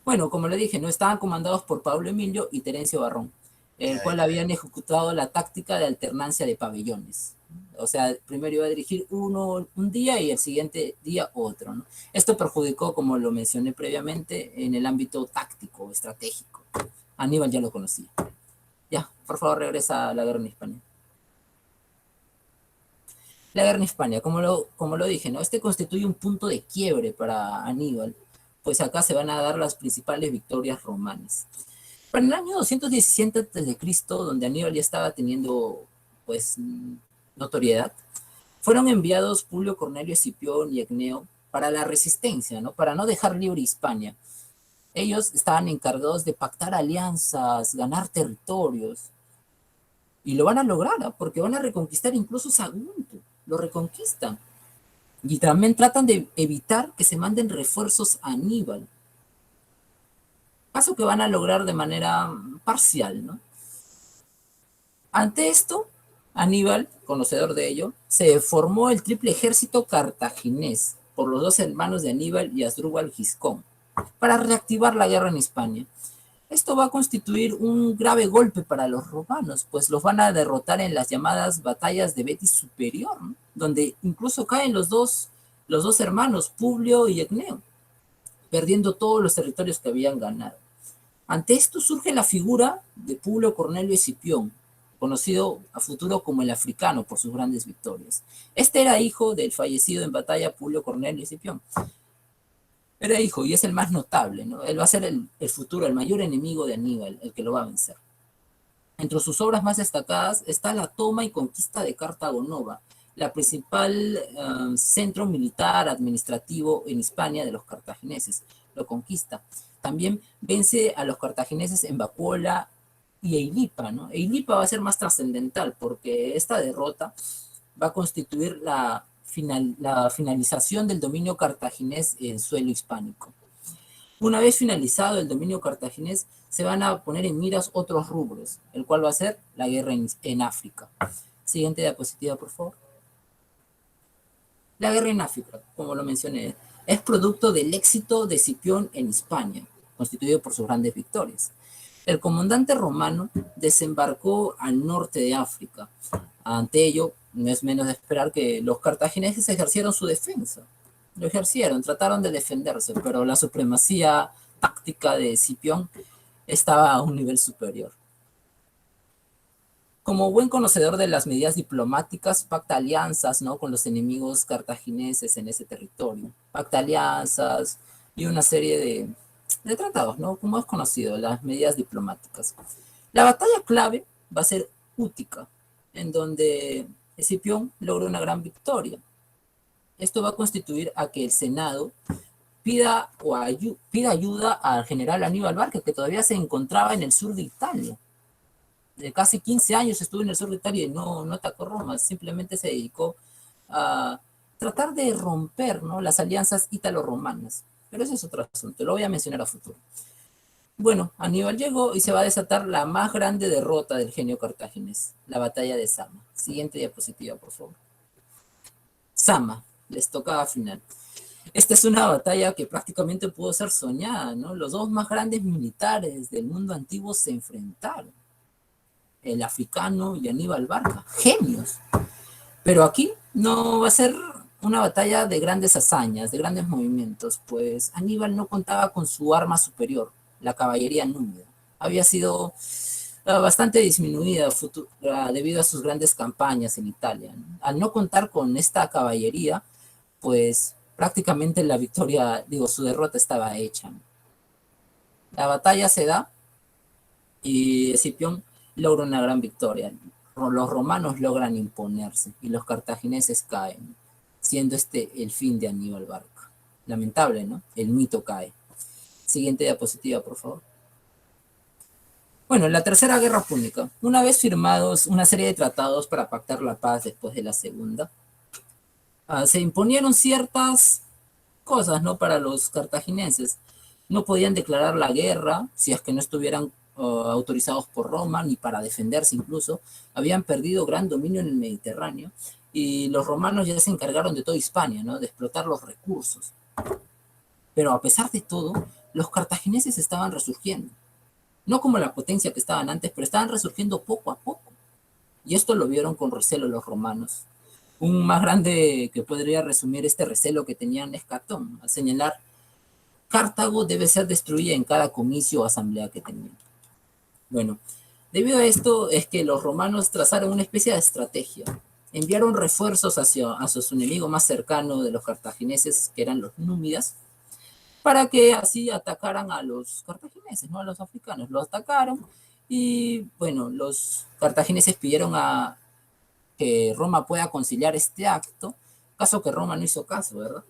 Bueno, como le dije, no estaban comandados por Pablo Emilio y Terencio Barrón, el cual habían ejecutado la táctica de alternancia de pabellones. O sea, primero iba a dirigir uno un día y el siguiente día otro, ¿no? Esto perjudicó, como lo mencioné previamente, en el ámbito táctico, estratégico. Aníbal ya lo conocía. Ya, por favor, regresa a la guerra en Hispania. La guerra en Hispania, como lo dije, ¿no? Este constituye un punto de quiebre para Aníbal, pues acá se van a dar las principales victorias romanas. Para el año 217 a.C., donde Aníbal ya estaba teniendo, pues, notoriedad, fueron enviados Publio Cornelio Escipión y Egneo para la resistencia, ¿no? Para no dejar libre Hispania. Ellos estaban encargados de pactar alianzas, ganar territorios, y lo van a lograr, ¿no? Porque van a reconquistar incluso Sagunto, lo reconquistan. Y también tratan de evitar que se manden refuerzos a Aníbal. Paso que van a lograr de manera parcial, ¿no? Ante esto, Aníbal, conocedor de ello, se formó el triple ejército cartaginés por los dos hermanos de Aníbal y Asdrúbal Giscón para reactivar la guerra en Hispania. Esto va a constituir un grave golpe para los romanos, pues los van a derrotar en las llamadas batallas de Betis Superior, ¿no? Donde incluso caen los dos hermanos, Publio y Egneo, perdiendo todos los territorios que habían ganado. Ante esto surge la figura de Publio Cornelio Escipión, conocido a futuro como el africano por sus grandes victorias. Este era hijo del fallecido en batalla Publio Cornelio Escipión. Era hijo y es el más notable, ¿no? Él va a ser el futuro, el mayor enemigo de Aníbal, el que lo va a vencer. Entre sus obras más destacadas está la toma y conquista de Cartago Nova, la principal centro militar administrativo en Hispania de los cartagineses. Lo conquista. También vence a los cartagineses en Vacuola y Eilipa, ¿no? Eilipa va a ser más trascendental porque esta derrota va a constituir la finalización del dominio cartaginés en suelo hispánico. Una vez finalizado el dominio cartaginés, se van a poner en miras otros rubros, el cual va a ser la guerra en África. Siguiente diapositiva, por favor. La guerra en África, como lo mencioné, es producto del éxito de Escipión en Hispania, constituido por sus grandes victorias. El comandante romano desembarcó al norte de África. Ante ello, no es menos de esperar que los cartagineses ejercieron su defensa. Lo ejercieron, trataron de defenderse, pero la supremacía táctica de Escipión estaba a un nivel superior. Como buen conocedor de las medidas diplomáticas, pacta alianzas, ¿no?, con los enemigos cartagineses en ese territorio. Pacta alianzas y una serie de tratados, ¿no? Como es conocido, las medidas diplomáticas. La batalla clave va a ser Útica, en donde Escipión logra una gran victoria. Esto va a constituir a que el Senado pida ayuda al general Aníbal Barca, que todavía se encontraba en el sur de Italia. De casi 15 años estuvo en el sur de Italia y no atacó Roma, simplemente se dedicó a tratar de romper, ¿no?, las alianzas ítalo-romanas. Pero ese es otro asunto, lo voy a mencionar a futuro. Bueno, Aníbal llegó y se va a desatar la más grande derrota del genio cartaginés, la batalla de Sama. Siguiente diapositiva, por favor. Sama, les tocaba final. Esta es una batalla que prácticamente pudo ser soñada, ¿no? Los dos más grandes militares del mundo antiguo se enfrentaron. El africano y Aníbal Barca, genios. Pero aquí no va a ser una batalla de grandes hazañas, de grandes movimientos, pues Aníbal no contaba con su arma superior, la caballería númida. Había sido bastante disminuida debido a sus grandes campañas en Italia, ¿no? Al no contar con esta caballería, pues prácticamente la victoria, digo, su derrota estaba hecha, ¿no? La batalla se da y Escipión logra una gran victoria. Los romanos logran imponerse y los cartagineses caen, siendo este el fin de Aníbal Barca. Lamentable, ¿no? El mito cae. Siguiente diapositiva, por favor. Bueno, la Tercera Guerra Púnica. Una vez firmados una serie de tratados para pactar la paz después de la Segunda, se imponieron ciertas cosas, ¿no? Para los cartagineses. No podían declarar la guerra si es que no estuvieran autorizados por Roma, ni para defenderse incluso. Habían perdido gran dominio en el Mediterráneo y los romanos ya se encargaron de toda Hispania, ¿no? De explotar los recursos. Pero a pesar de todo, los cartagineses estaban resurgiendo. No como la potencia que estaban antes, pero estaban resurgiendo poco a poco. Y esto lo vieron con recelo los romanos. Un más grande que podría resumir este recelo que tenían es Catón, al señalar: Cartago debe ser destruida en cada comicio o asamblea que tenían. Bueno, debido a esto es que los romanos trazaron una especie de estrategia. Enviaron refuerzos hacia su enemigo más cercano de los cartagineses, que eran los númidas, para que así atacaran a los cartagineses, ¿no? A los africanos. Los atacaron y, bueno, los cartagineses pidieron a que Roma pueda conciliar este acto, caso que Roma no hizo caso, ¿verdad?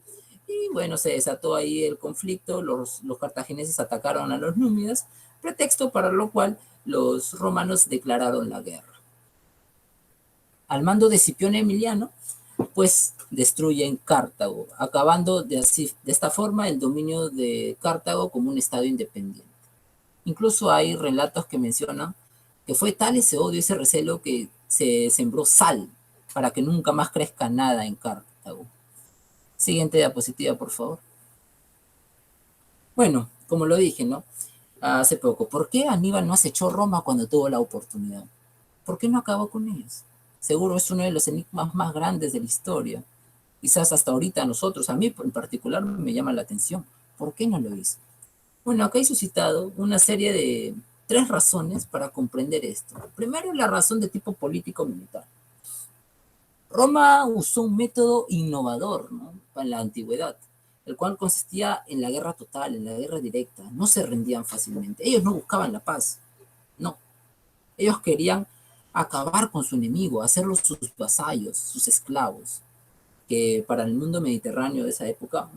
Y bueno, se desató ahí el conflicto, los cartagineses atacaron a los númidas, pretexto para lo cual los romanos declararon la guerra. Al mando de Escipión Emiliano, pues destruyen Cartago, acabando de esta forma el dominio de Cartago como un estado independiente. Incluso hay relatos que mencionan que fue tal ese odio, ese recelo, que se sembró sal para que nunca más crezca nada en Cartago. Siguiente diapositiva, por favor. Bueno, como lo dije, ¿no? Hace poco, ¿por qué Aníbal no acechó Roma cuando tuvo la oportunidad? ¿Por qué no acabó con ellos? Seguro es uno de los enigmas más grandes de la historia. Quizás hasta ahorita a nosotros, a mí en particular, me llama la atención. ¿Por qué no lo hizo? Bueno, acá he suscitado una serie de 3 razones para comprender esto. Primero, la razón de tipo político-militar. Roma usó un método innovador, ¿no? En la antigüedad, el cual consistía en la guerra total, en la guerra directa. No se rendían fácilmente. Ellos no buscaban la paz, no. Ellos querían acabar con su enemigo, hacerlos sus vasallos, sus esclavos, que para el mundo mediterráneo de esa época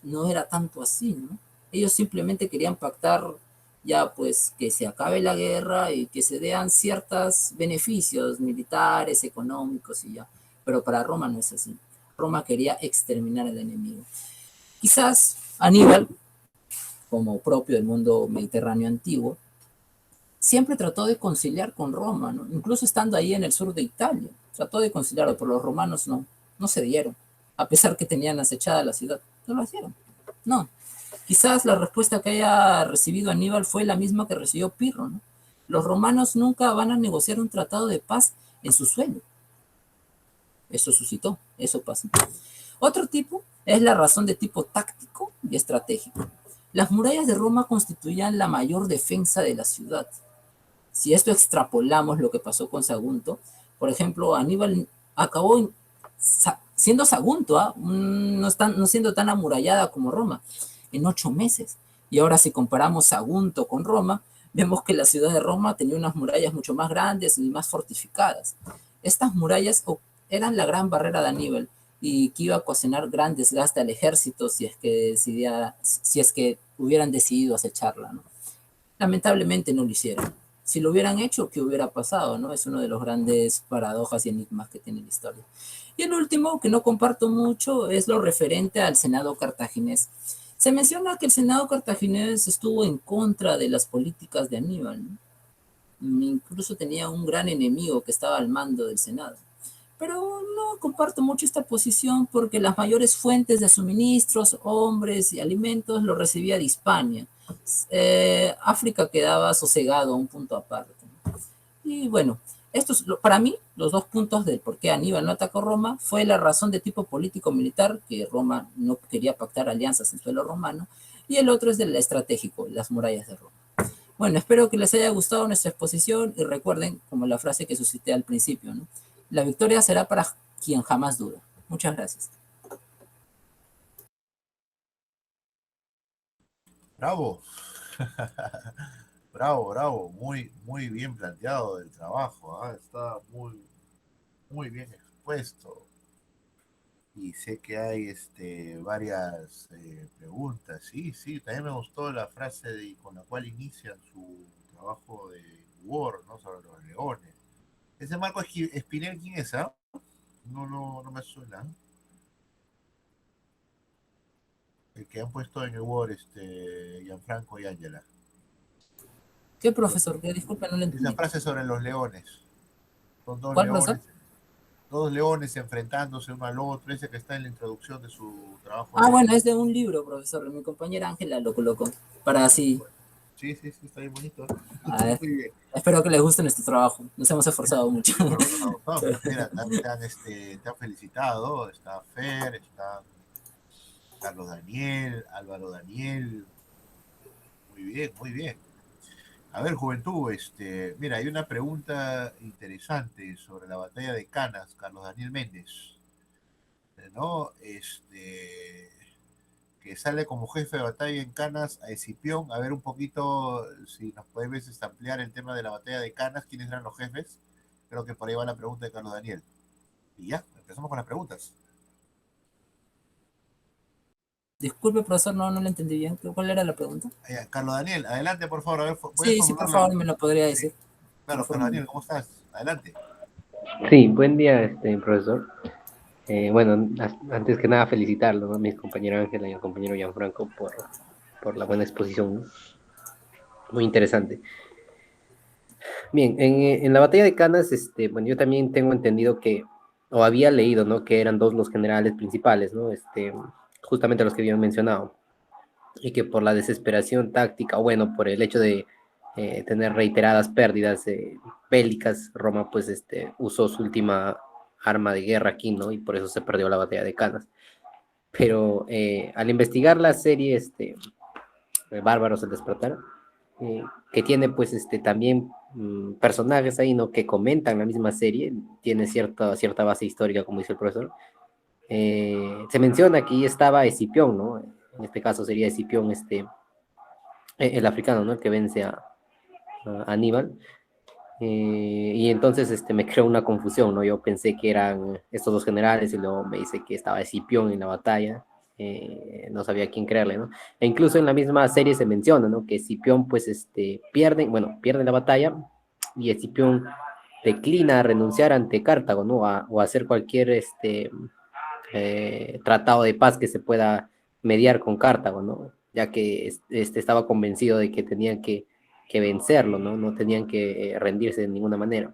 no era tanto así, ¿no? Ellos simplemente querían pactar ya pues que se acabe la guerra y que se den ciertos beneficios militares, económicos y ya. Pero para Roma no es así. Roma quería exterminar al enemigo. Quizás Aníbal, como propio del mundo mediterráneo antiguo, siempre trató de conciliar con Roma, ¿no? Incluso estando ahí en el sur de Italia. Trató de conciliarlo, pero los romanos no se dieron. A pesar que tenían acechada la ciudad, no lo hicieron. No. Quizás la respuesta que haya recibido Aníbal fue la misma que recibió Pirro, ¿no? Los romanos nunca van a negociar un tratado de paz en su suelo. Eso suscitó, eso pasó. Otro tipo es la razón de tipo táctico y estratégico. Las murallas de Roma constituían la mayor defensa de la ciudad. Si esto extrapolamos lo que pasó con Sagunto, por ejemplo, Aníbal acabó siendo Sagunto, no siendo tan amurallada como Roma, en 8 meses. Y ahora si comparamos Sagunto con Roma, vemos que la ciudad de Roma tenía unas murallas mucho más grandes y más fortificadas. Estas murallas eran la gran barrera de Aníbal y que iba a ocasionar gran desgaste al ejército si es que hubieran decidido acecharla, ¿no? Lamentablemente no lo hicieron. Si lo hubieran hecho, ¿qué hubiera pasado, no? Es uno de los grandes paradojas y enigmas que tiene la historia. Y el último, que no comparto mucho, es lo referente al Senado cartaginés. Se menciona que el Senado cartaginés estuvo en contra de las políticas de Aníbal, ¿no? Incluso tenía un gran enemigo que estaba al mando del Senado. Pero no comparto mucho esta posición porque las mayores fuentes de suministros, hombres y alimentos lo recibía de Hispania. África quedaba sosegado a un punto aparte. Y bueno, estos, para mí, los dos puntos del por qué Aníbal no atacó Roma fue la razón de tipo político-militar, que Roma no quería pactar alianzas en suelo romano, y el otro es del estratégico, las murallas de Roma. Bueno, espero que les haya gustado nuestra exposición y recuerden, como la frase que suscité al principio, ¿no? La victoria será para quien jamás duda. Muchas gracias. Bravo. Bravo, bravo. Muy, muy bien planteado el trabajo. ¿Ah? Está muy, muy bien expuesto. Y sé que hay varias preguntas. Sí, sí, también me gustó la frase con la cual inician su trabajo de Word, ¿no? Sobre los leones. Ese Marco Espinel, ¿quién es? ¿Ah? No, no, no me suena. El que han puesto en el Word, Gianfranco y Ángela. ¿Qué profesor? Que disculpe, no le Es la entendí. frase sobre los leones. Son ¿Cuál profesor? dos leones enfrentándose uno al otro, ese que está en la introducción de su trabajo Ah, de... bueno, es de un libro, profesor. Mi compañera Ángela lo colocó. Para así. Sí, sí, sí, está bien bonito. A ver, Muy bien. espero que les guste nuestro trabajo. Nos hemos esforzado mucho. Por lo menos nos ha gustado. Mira, te han felicitado. Está Fer, está Carlos Daniel, Álvaro Daniel. Muy bien, muy bien. A ver, juventud, mira, hay una pregunta interesante sobre la batalla de Canas, Carlos Daniel Méndez, ¿no? Que sale como jefe de batalla en Canas a Escipión. A ver un poquito si nos puedes ampliar el tema de la batalla de Canas, quiénes eran los jefes. Creo que por ahí va la pregunta de Carlos Daniel. Y ya, empezamos con las preguntas. Disculpe, profesor, no le entendí bien. ¿Cuál era la pregunta? Carlos Daniel, adelante por favor, a ver, ¿puedes Sí, sí, por formularla? favor, me lo podría Sí, decir. claro, Carlos Infórmeme. Daniel, ¿cómo estás? Adelante. Sí, buen día, profesor. Bueno, antes que nada felicitarlo, ¿no? A mis compañeros Ángela y al compañero Gianfranco por la buena exposición, ¿no? Muy interesante. Bien, en la batalla de Canas, bueno, yo también tengo entendido que, o había leído, ¿no? Que eran dos los generales principales, ¿no? Justamente los que habían mencionado, y que por la desesperación táctica, o bueno, por el hecho de tener reiteradas pérdidas bélicas, Roma, pues, usó su última arma de guerra aquí, ¿no? Y por eso se perdió la batalla de Canas. Pero al investigar la serie, Bárbaros el Despertar, que tiene pues también personajes ahí, ¿no? Que comentan la misma serie, tiene cierta base histórica, como dice el profesor. Se menciona que ahí estaba Escipión, ¿no? En este caso sería Escipión, el africano, ¿no? El que vence a Aníbal. Y entonces me creó una confusión, ¿no? Yo pensé que eran estos dos generales y luego me dice que estaba Escipión en la batalla. No sabía a quién creerle, ¿no? E incluso en la misma serie se menciona, ¿no? Que Escipión, pues, pierde la batalla y Escipión declina a renunciar ante Cartago, ¿no? O hacer cualquier tratado de paz que se pueda mediar con Cartago, ¿no? Ya que estaba convencido de que tenían que vencerlo, ¿no? No tenían que rendirse de ninguna manera.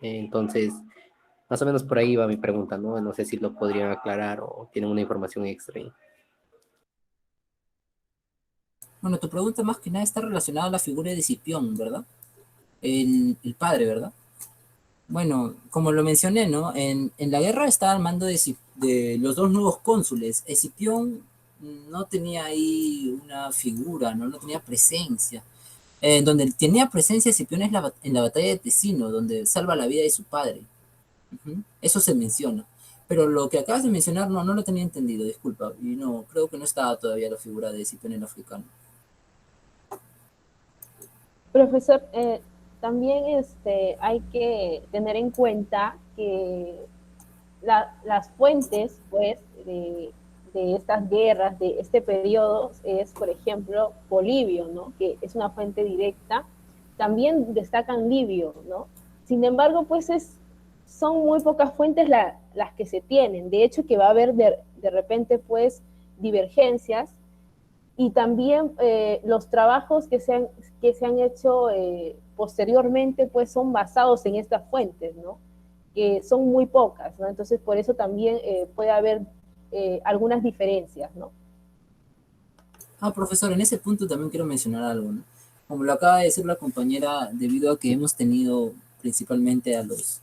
Entonces, más o menos por ahí va mi pregunta, ¿no? No sé si lo podrían aclarar o tienen una información extra ahí. Bueno, tu pregunta más que nada está relacionada a la figura de Escipión, ¿verdad? El padre, ¿verdad? Bueno, como lo mencioné, ¿no? En la guerra estaba al mando de los dos nuevos cónsules. Escipión no tenía ahí una figura, ¿no? No tenía presencia. Donde tenía presencia Escipión es en la batalla de Tesino, donde salva la vida de su padre. Eso se menciona. Pero lo que acabas de mencionar no lo tenía entendido, disculpa. Y no, creo que no estaba todavía la figura de Escipión en africano. Profesor, también hay que tener en cuenta que las fuentes, pues, de estas guerras, de este periodo, es, por ejemplo, Polibio, ¿no? Que es una fuente directa. También destacan Livio, ¿no? Sin embargo, pues son muy pocas fuentes las que se tienen. De hecho, que va a haber de repente, pues, divergencias y también los trabajos que se han hecho posteriormente pues son basados en estas fuentes, ¿no? Que son muy pocas, ¿no? Entonces por eso también puede haber algunas diferencias, ¿no? Profesor, en ese punto también quiero mencionar algo, ¿no? Como lo acaba de decir la compañera, debido a que hemos tenido principalmente a los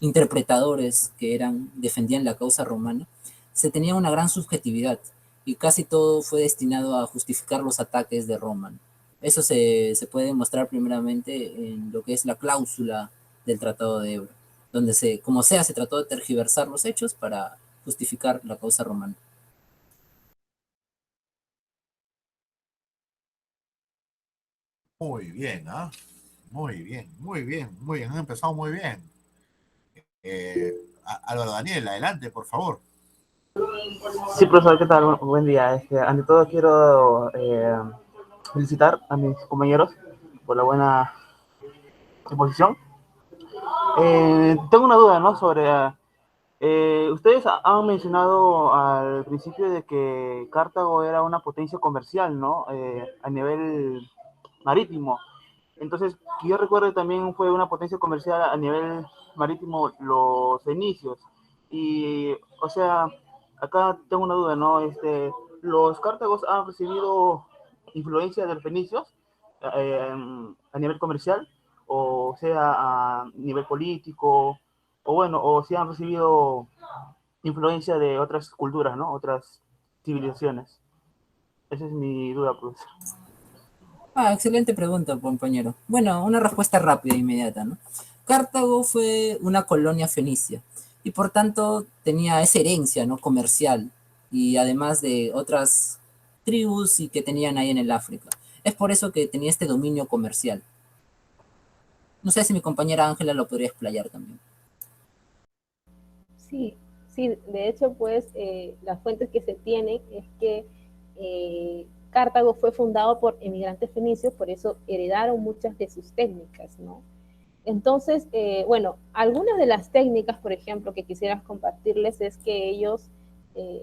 interpretadores que defendían la causa romana, se tenía una gran subjetividad y casi todo fue destinado a justificar los ataques de Roma, ¿no? Eso se puede demostrar primeramente en lo que es la cláusula del Tratado de Ebro, donde como sea, se trató de tergiversar los hechos para justificar la causa romana. Muy bien, ¿ah? Muy bien, muy bien, muy bien. Han empezado muy bien. Eh, Álvaro Daniel, adelante, por favor. Sí, profesor, ¿qué tal? Buen día. Ante todo quiero felicitar a mis compañeros por la buena exposición. Tengo una duda, ¿no? Sobre, ustedes han mencionado al principio de que Cartago era una potencia comercial, ¿no? A nivel marítimo. Entonces, que yo recuerdo también fue una potencia comercial a nivel marítimo los fenicios. Y, o sea, acá tengo una duda, ¿no? ¿Los cártagos han recibido influencia de los fenicios eh, a nivel comercial? O sea, a nivel político, o bueno, o si han recibido influencia de otras culturas, ¿no? Otras civilizaciones. Esa es mi duda, profesor. Excelente pregunta, compañero. Bueno, una respuesta rápida e inmediata, ¿no? Cartago fue una colonia fenicia y por tanto tenía esa herencia, ¿no? Comercial y además de otras tribus y que tenían ahí en el África. Es por eso que tenía este dominio comercial. No sé si mi compañera Ángela lo podría explayar también. Sí, sí, de hecho, pues las fuentes que se tienen es que Cartago fue fundado por emigrantes fenicios, por eso heredaron muchas de sus técnicas, ¿no? Entonces, bueno, algunas de las técnicas, por ejemplo, que quisieras compartirles es que ellos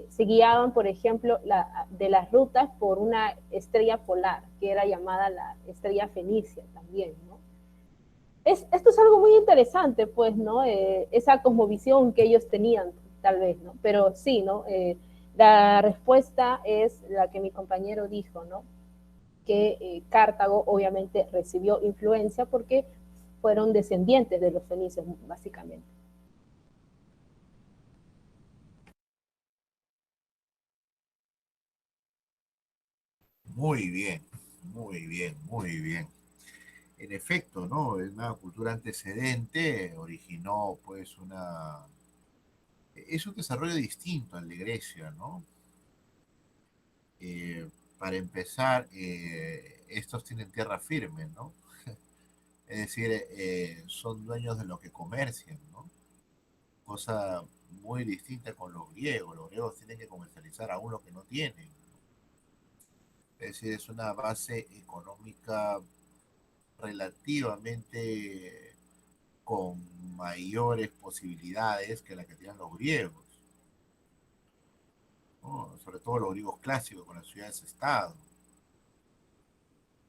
se guiaban, por ejemplo, de las rutas por una estrella polar, que era llamada la estrella fenicia también, ¿no? Esto es algo muy interesante, pues, ¿no? Esa cosmovisión que ellos tenían, tal vez, ¿no? Pero sí, ¿no? La respuesta es la que mi compañero dijo, ¿no? Que Cartago obviamente recibió influencia porque fueron descendientes de los fenicios, básicamente. Muy bien, muy bien, muy bien. En efecto, ¿no? Una cultura antecedente originó pues es un desarrollo distinto al de Grecia, ¿no? Eh, para empezar, estos tienen tierra firme, ¿no? Es decir, son dueños de lo que comercian, ¿no? Cosa muy distinta con los griegos. Los griegos tienen que comercializar aún lo que no tienen. Es decir, es una base económica relativamente con mayores posibilidades que la que tenían los griegos, ¿no? Sobre todo los griegos clásicos con las ciudades-estado.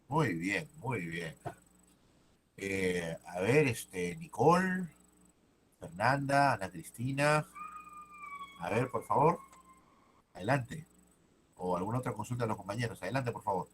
Muy bien, muy bien. A ver, Nicole, Fernanda, Ana Cristina, a ver, por favor, adelante. O alguna otra consulta de los compañeros, adelante, por favor.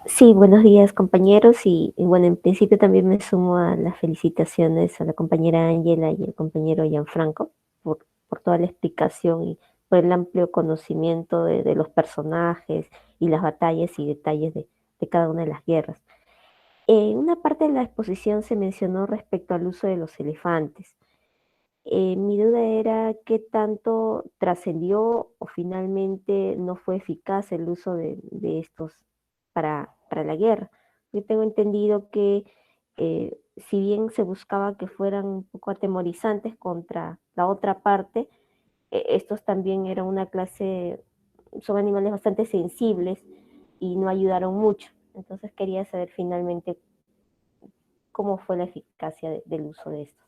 Sí, buenos días compañeros y bueno, en principio también me sumo a las felicitaciones a la compañera Ángela y al compañero Gianfranco por toda la explicación y por el amplio conocimiento de los personajes y las batallas y detalles de cada una de las guerras. En una parte de la exposición se mencionó respecto al uso de los elefantes. Mi duda era qué tanto trascendió o finalmente no fue eficaz el uso de estos para la guerra. Yo tengo entendido que si bien se buscaba que fueran un poco atemorizantes contra la otra parte, estos también eran una clase, son animales bastante sensibles y no ayudaron mucho. Entonces quería saber finalmente cómo fue la eficacia del uso de estos.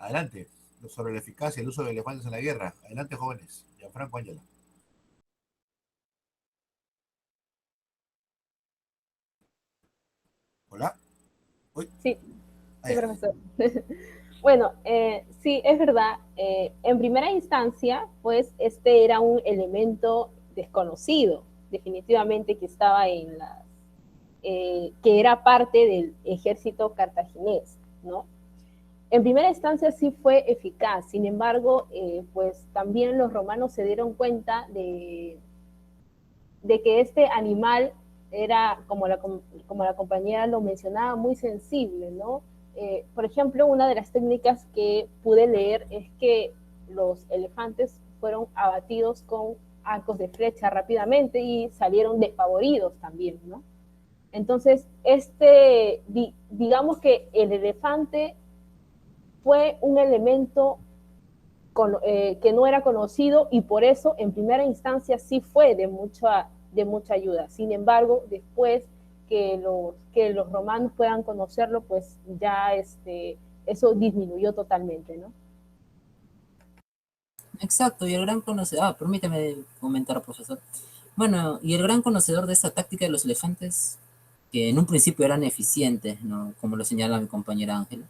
Adelante, sobre la eficacia y el uso de elefantes en la guerra. Adelante, jóvenes. Gianfranco Ángela. Hola. Uy, Sí, sí, allá. profesor. Bueno, sí, es verdad. En primera instancia, pues este era un elemento desconocido, definitivamente que estaba en las, que era parte del ejército cartaginés, ¿no? En primera instancia sí fue eficaz, sin embargo, pues también los romanos se dieron cuenta de que este animal era, como la compañera lo mencionaba, muy sensible, ¿no? Por ejemplo, una de las técnicas que pude leer es que los elefantes fueron abatidos con arcos de flecha rápidamente y salieron despavoridos también, ¿no? Entonces, digamos que el elefante fue un elemento que no era conocido y por eso en primera instancia sí fue de mucha ayuda. Sin embargo, después que los romanos puedan conocerlo, pues ya eso disminuyó totalmente, ¿no? Exacto, y el gran conocedor, permíteme comentar, profesor. Bueno, y el gran conocedor de esta táctica de los elefantes, que en un principio eran eficientes, ¿no? Como lo señala mi compañera Ángela,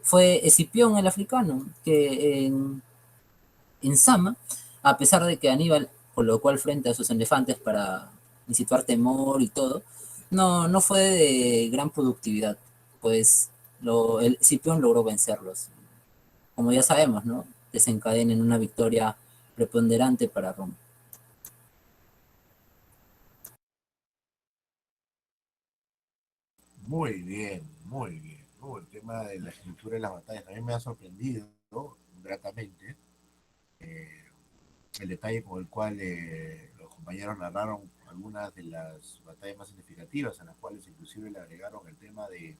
fue Escipión el africano, que en Sama, a pesar de que Aníbal colocó al frente a sus elefantes para incitar temor y todo, no fue de gran productividad, pues el Escipión logró vencerlos. Como ya sabemos, ¿no? Desencadena en una victoria preponderante para Roma. Muy bien, muy bien. El tema de la escritura de las batallas también me ha sorprendido, ¿no? Gratamente. Eh, el detalle con el cual los compañeros narraron algunas de las batallas más significativas, a las cuales inclusive le agregaron el tema de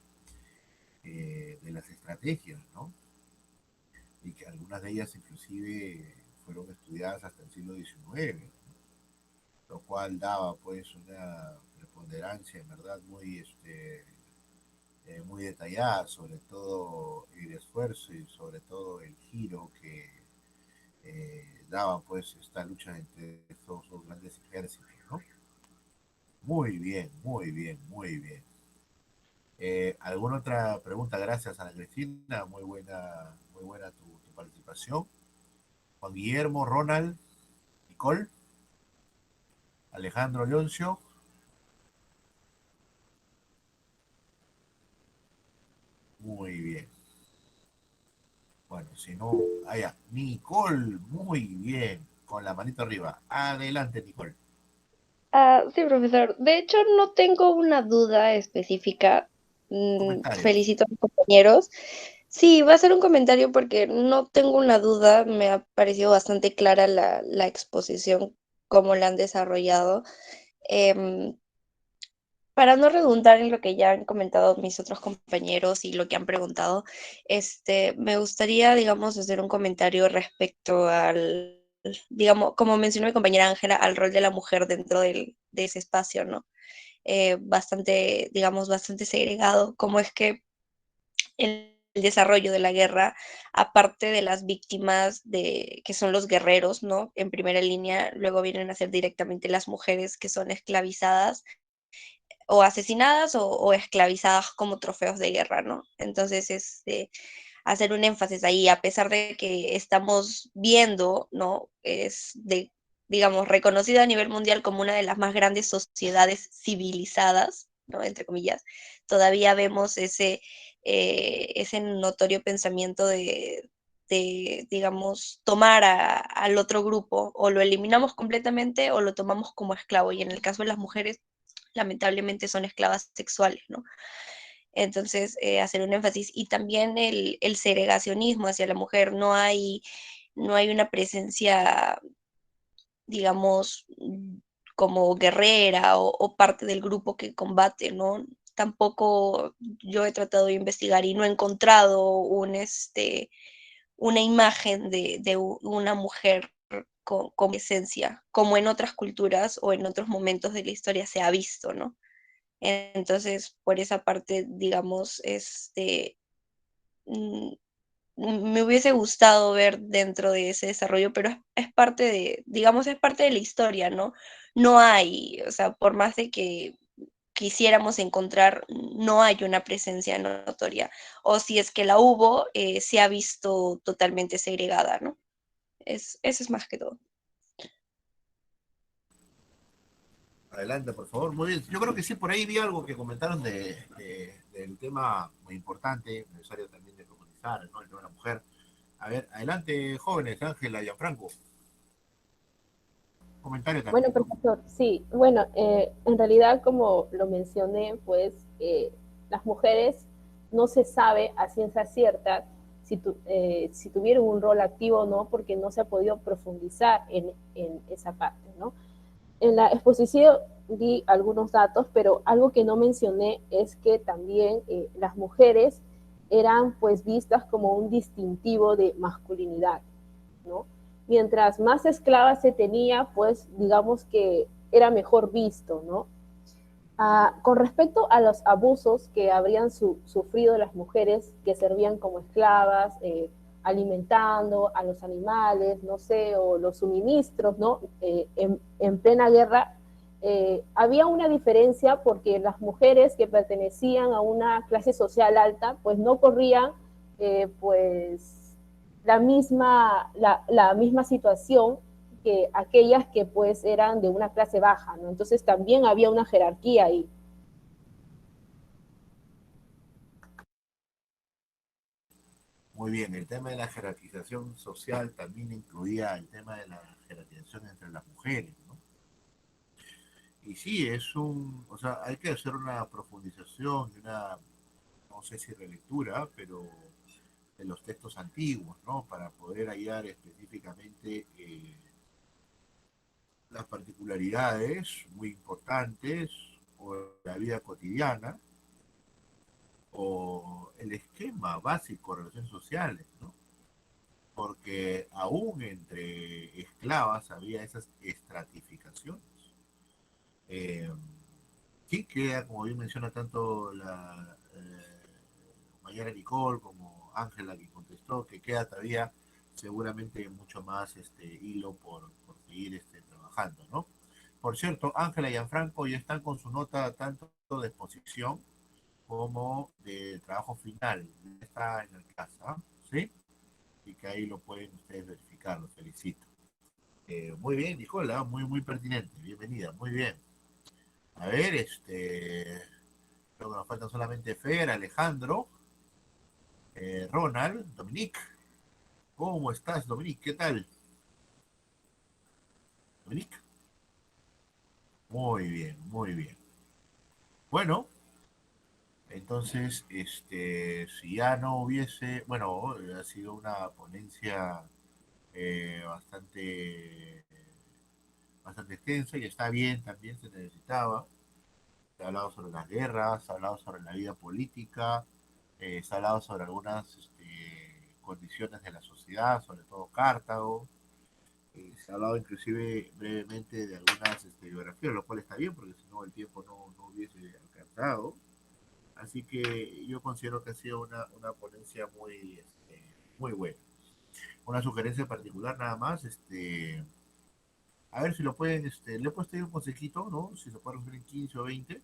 las estrategias, ¿no? Y que algunas de ellas inclusive fueron estudiadas hasta el siglo XIX, lo cual daba pues una preponderancia en verdad muy detallada sobre todo el esfuerzo y sobre todo el giro que daba pues esta lucha entre estos dos grandes ejércitos, ¿no? Muy bien, muy bien, muy bien. ¿Alguna otra pregunta? Gracias, Ana Cristina. Muy buena tu participación. Juan Guillermo, Ronald, Nicole, Alejandro Leoncio. Muy bien. Bueno, si no, allá. Nicole, muy bien. Con la manito arriba. Adelante, Nicole. Sí, profesor. De hecho, no tengo una duda específica. Comentarios. Felicito a mis compañeros. Sí, va a ser un comentario porque no tengo una duda. Me ha parecido bastante clara la exposición, cómo la han desarrollado. Em, para no redundar en lo que ya han comentado mis otros compañeros y lo que han preguntado, me gustaría, digamos, hacer un comentario respecto al, digamos, como mencionó mi compañera Ángela, al rol de la mujer dentro de ese espacio, ¿no? Bastante, digamos, bastante segregado, cómo es que el desarrollo de la guerra, aparte de las víctimas de que son los guerreros, ¿no? En primera línea, luego vienen a ser directamente las mujeres que son esclavizadas o asesinadas o esclavizadas como trofeos de guerra, ¿no? Entonces, hacer un énfasis ahí, a pesar de que estamos viendo, ¿no? Digamos, reconocida a nivel mundial como una de las más grandes sociedades civilizadas, ¿no? Entre comillas, todavía vemos ese notorio pensamiento digamos, tomar al otro grupo, o lo eliminamos completamente o lo tomamos como esclavo. Y en el caso de las mujeres, lamentablemente son esclavas sexuales, ¿no? Entonces, hacer un énfasis. Y también el segregacionismo hacia la mujer. No hay una presencia, digamos, como guerrera o parte del grupo que combate, ¿no? Tampoco yo he tratado de investigar y no he encontrado una imagen de una mujer con esencia, como en otras culturas o en otros momentos de la historia se ha visto, ¿no? Entonces, por esa parte, digamos, mm, me hubiese gustado ver dentro de ese desarrollo, pero es parte de, digamos, es parte de la historia, ¿no? No hay, o sea, por más de que quisiéramos encontrar, no hay una presencia notoria. O si es que la hubo, se ha visto totalmente segregada, ¿no? Eso es más que todo. Adelante, por favor. Muy bien. Yo creo que sí, por ahí vi algo que comentaron del tema muy importante, necesario también de profundizar, ¿no? El tema de la mujer. A ver, adelante, jóvenes, Ángela y Gianfranco. Comentario Bueno, también, ¿no? profesor, sí, bueno, en realidad como lo mencioné, pues las mujeres no se sabe a ciencia cierta si tuvieron un rol activo o no, porque no se ha podido profundizar en esa parte, ¿no? En la exposición di algunos datos, pero algo que no mencioné es que también las mujeres eran pues vistas como un distintivo de masculinidad, ¿no? Mientras más esclavas se tenía, pues digamos que era mejor visto, ¿no? Con respecto a los abusos que habrían sufrido las mujeres que servían como esclavas, alimentando a los animales, no sé, o los suministros, ¿no? En plena guerra, había una diferencia porque las mujeres que pertenecían a una clase social alta, pues no corrían, pues, la misma situación que aquellas que pues eran de una clase baja, ¿no? Entonces también había una jerarquía ahí. Muy bien, el tema de la jerarquización social también incluía el tema de la jerarquización entre las mujeres, ¿no? Y sí, o sea, hay que hacer una profundización y una, no sé si relectura, pero de los textos antiguos, ¿no? Para poder hallar específicamente las particularidades muy importantes o la vida cotidiana o el esquema básico de relaciones sociales, ¿no? Porque aún entre esclavas había esas estratificaciones. Eh, sí queda, como bien menciona tanto la Mayara Nicole como Ángela que contestó, que queda todavía seguramente mucho más hilo por seguir trabajando, ¿no? Por cierto, Ángela y Gianfranco ya están con su nota tanto de exposición como de trabajo final. Ya está en el casa, ¿sí? Y que ahí lo pueden ustedes verificar, los felicito. Muy bien, Nicola, muy pertinente, bienvenida, muy bien. A ver, creo que nos faltan solamente Fer, Alejandro, Ronald, Dominique. ¿Cómo estás, Dominique? ¿Qué tal? Dominique. Muy bien, muy bien. Bueno, entonces, si ya no hubiese, bueno, ha sido una ponencia bastante extensa y está bien, también se necesitaba. Se ha hablado sobre las guerras, se ha hablado sobre la vida política, se ha hablado sobre algunas condiciones de la sociedad, sobre todo Cartago. Se ha hablado inclusive brevemente de algunas biografías, lo cual está bien, porque si no el tiempo no hubiese alcanzado. Así que yo considero que ha sido una ponencia muy buena. Una sugerencia particular nada más, a ver si lo pueden, le he puesto ahí un consejito, ¿no? Si se puede resolver en 15 o 20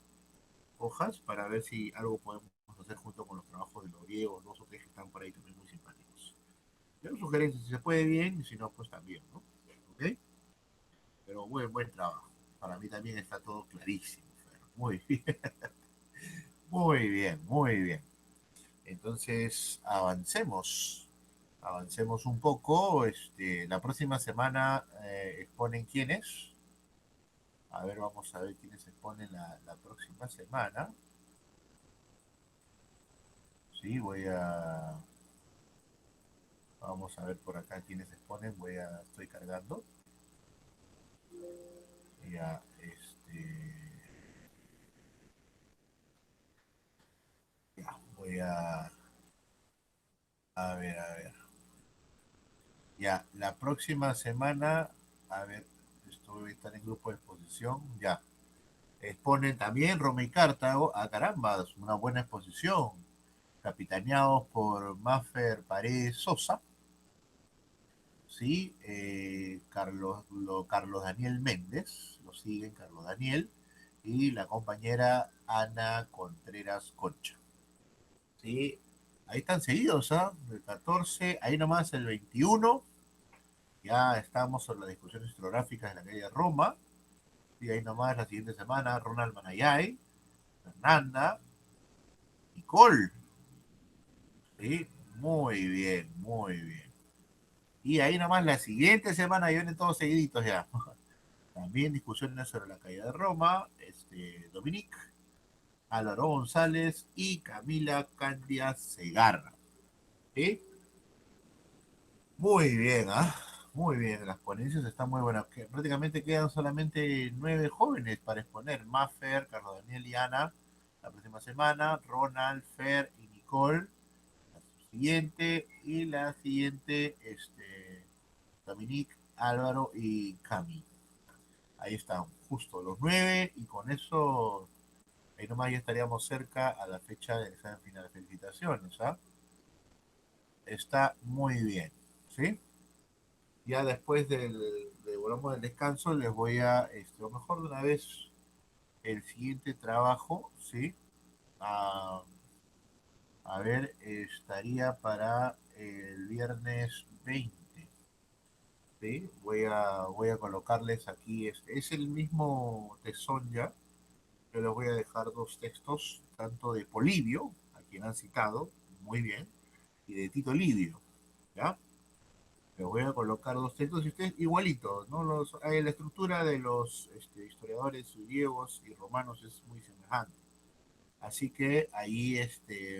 hojas para ver si algo podemos hacer junto con los trabajos de los griegos, dos o tres que están por ahí también muy simpáticos. Pero sugerencias, si se puede bien, y si no, pues también, ¿no? ¿Ok? Pero buen trabajo. Para mí también está todo clarísimo, Fer. Muy bien, muy bien, muy bien. Entonces, avancemos un poco. La próxima semana exponen quiénes. A ver, vamos a ver quiénes exponen la próxima semana. Sí, vamos a ver por acá quiénes exponen. Estoy cargando. Ya, ya, a ver. Ya, la próxima semana, a ver, estoy estar en grupo de exposición, ya. Exponen también Roma y Cartago, caramba, es una buena exposición. capitaneados por Maffer Paredes Sosa, ¿sí? Carlos Daniel Méndez, lo siguen Carlos Daniel, y la compañera Ana Contreras Concha. ¿Sí? Ahí están seguidos, ¿ah? El 14, ahí nomás el 21, ya estamos sobre las discusiones historiográficas de la calle Roma, y ahí nomás la siguiente semana Ronald Manayay, Fernanda, Nicole, ¿sí? Muy bien, muy bien. Y ahí nomás la siguiente semana ya vienen todos seguiditos ya. También discusiones sobre la caída de Roma, Dominique, Álvaro González y Camila Candia Segarra. ¿Sí? Muy bien, ¿ah? Muy bien, las ponencias están muy buenas. Prácticamente quedan solamente 9 jóvenes para exponer. Maffer, Carlos Daniel y Ana la próxima semana, Ronald, Fer y Nicole la siguiente, y la siguiente, Dominique, Álvaro y Cami. Ahí están, justo los 9, y con eso, ahí nomás ya estaríamos cerca a la fecha del examen final de felicitaciones, ¿ah? Está muy bien, ¿sí? Ya después volvamos del descanso, les voy a, lo mejor de una vez, el siguiente trabajo, ¿sí? A, a ver, estaría para el viernes 20. ¿Sí? Voy a colocarles aquí, es el mismo tesón ya. Yo les voy a dejar dos textos, tanto de Polibio, a quien han citado, muy bien, y de Tito Livio, ¿ya? Les voy a colocar dos textos y ustedes igualitos, ¿no? La estructura de los historiadores griegos y romanos es muy semejante. Así que ahí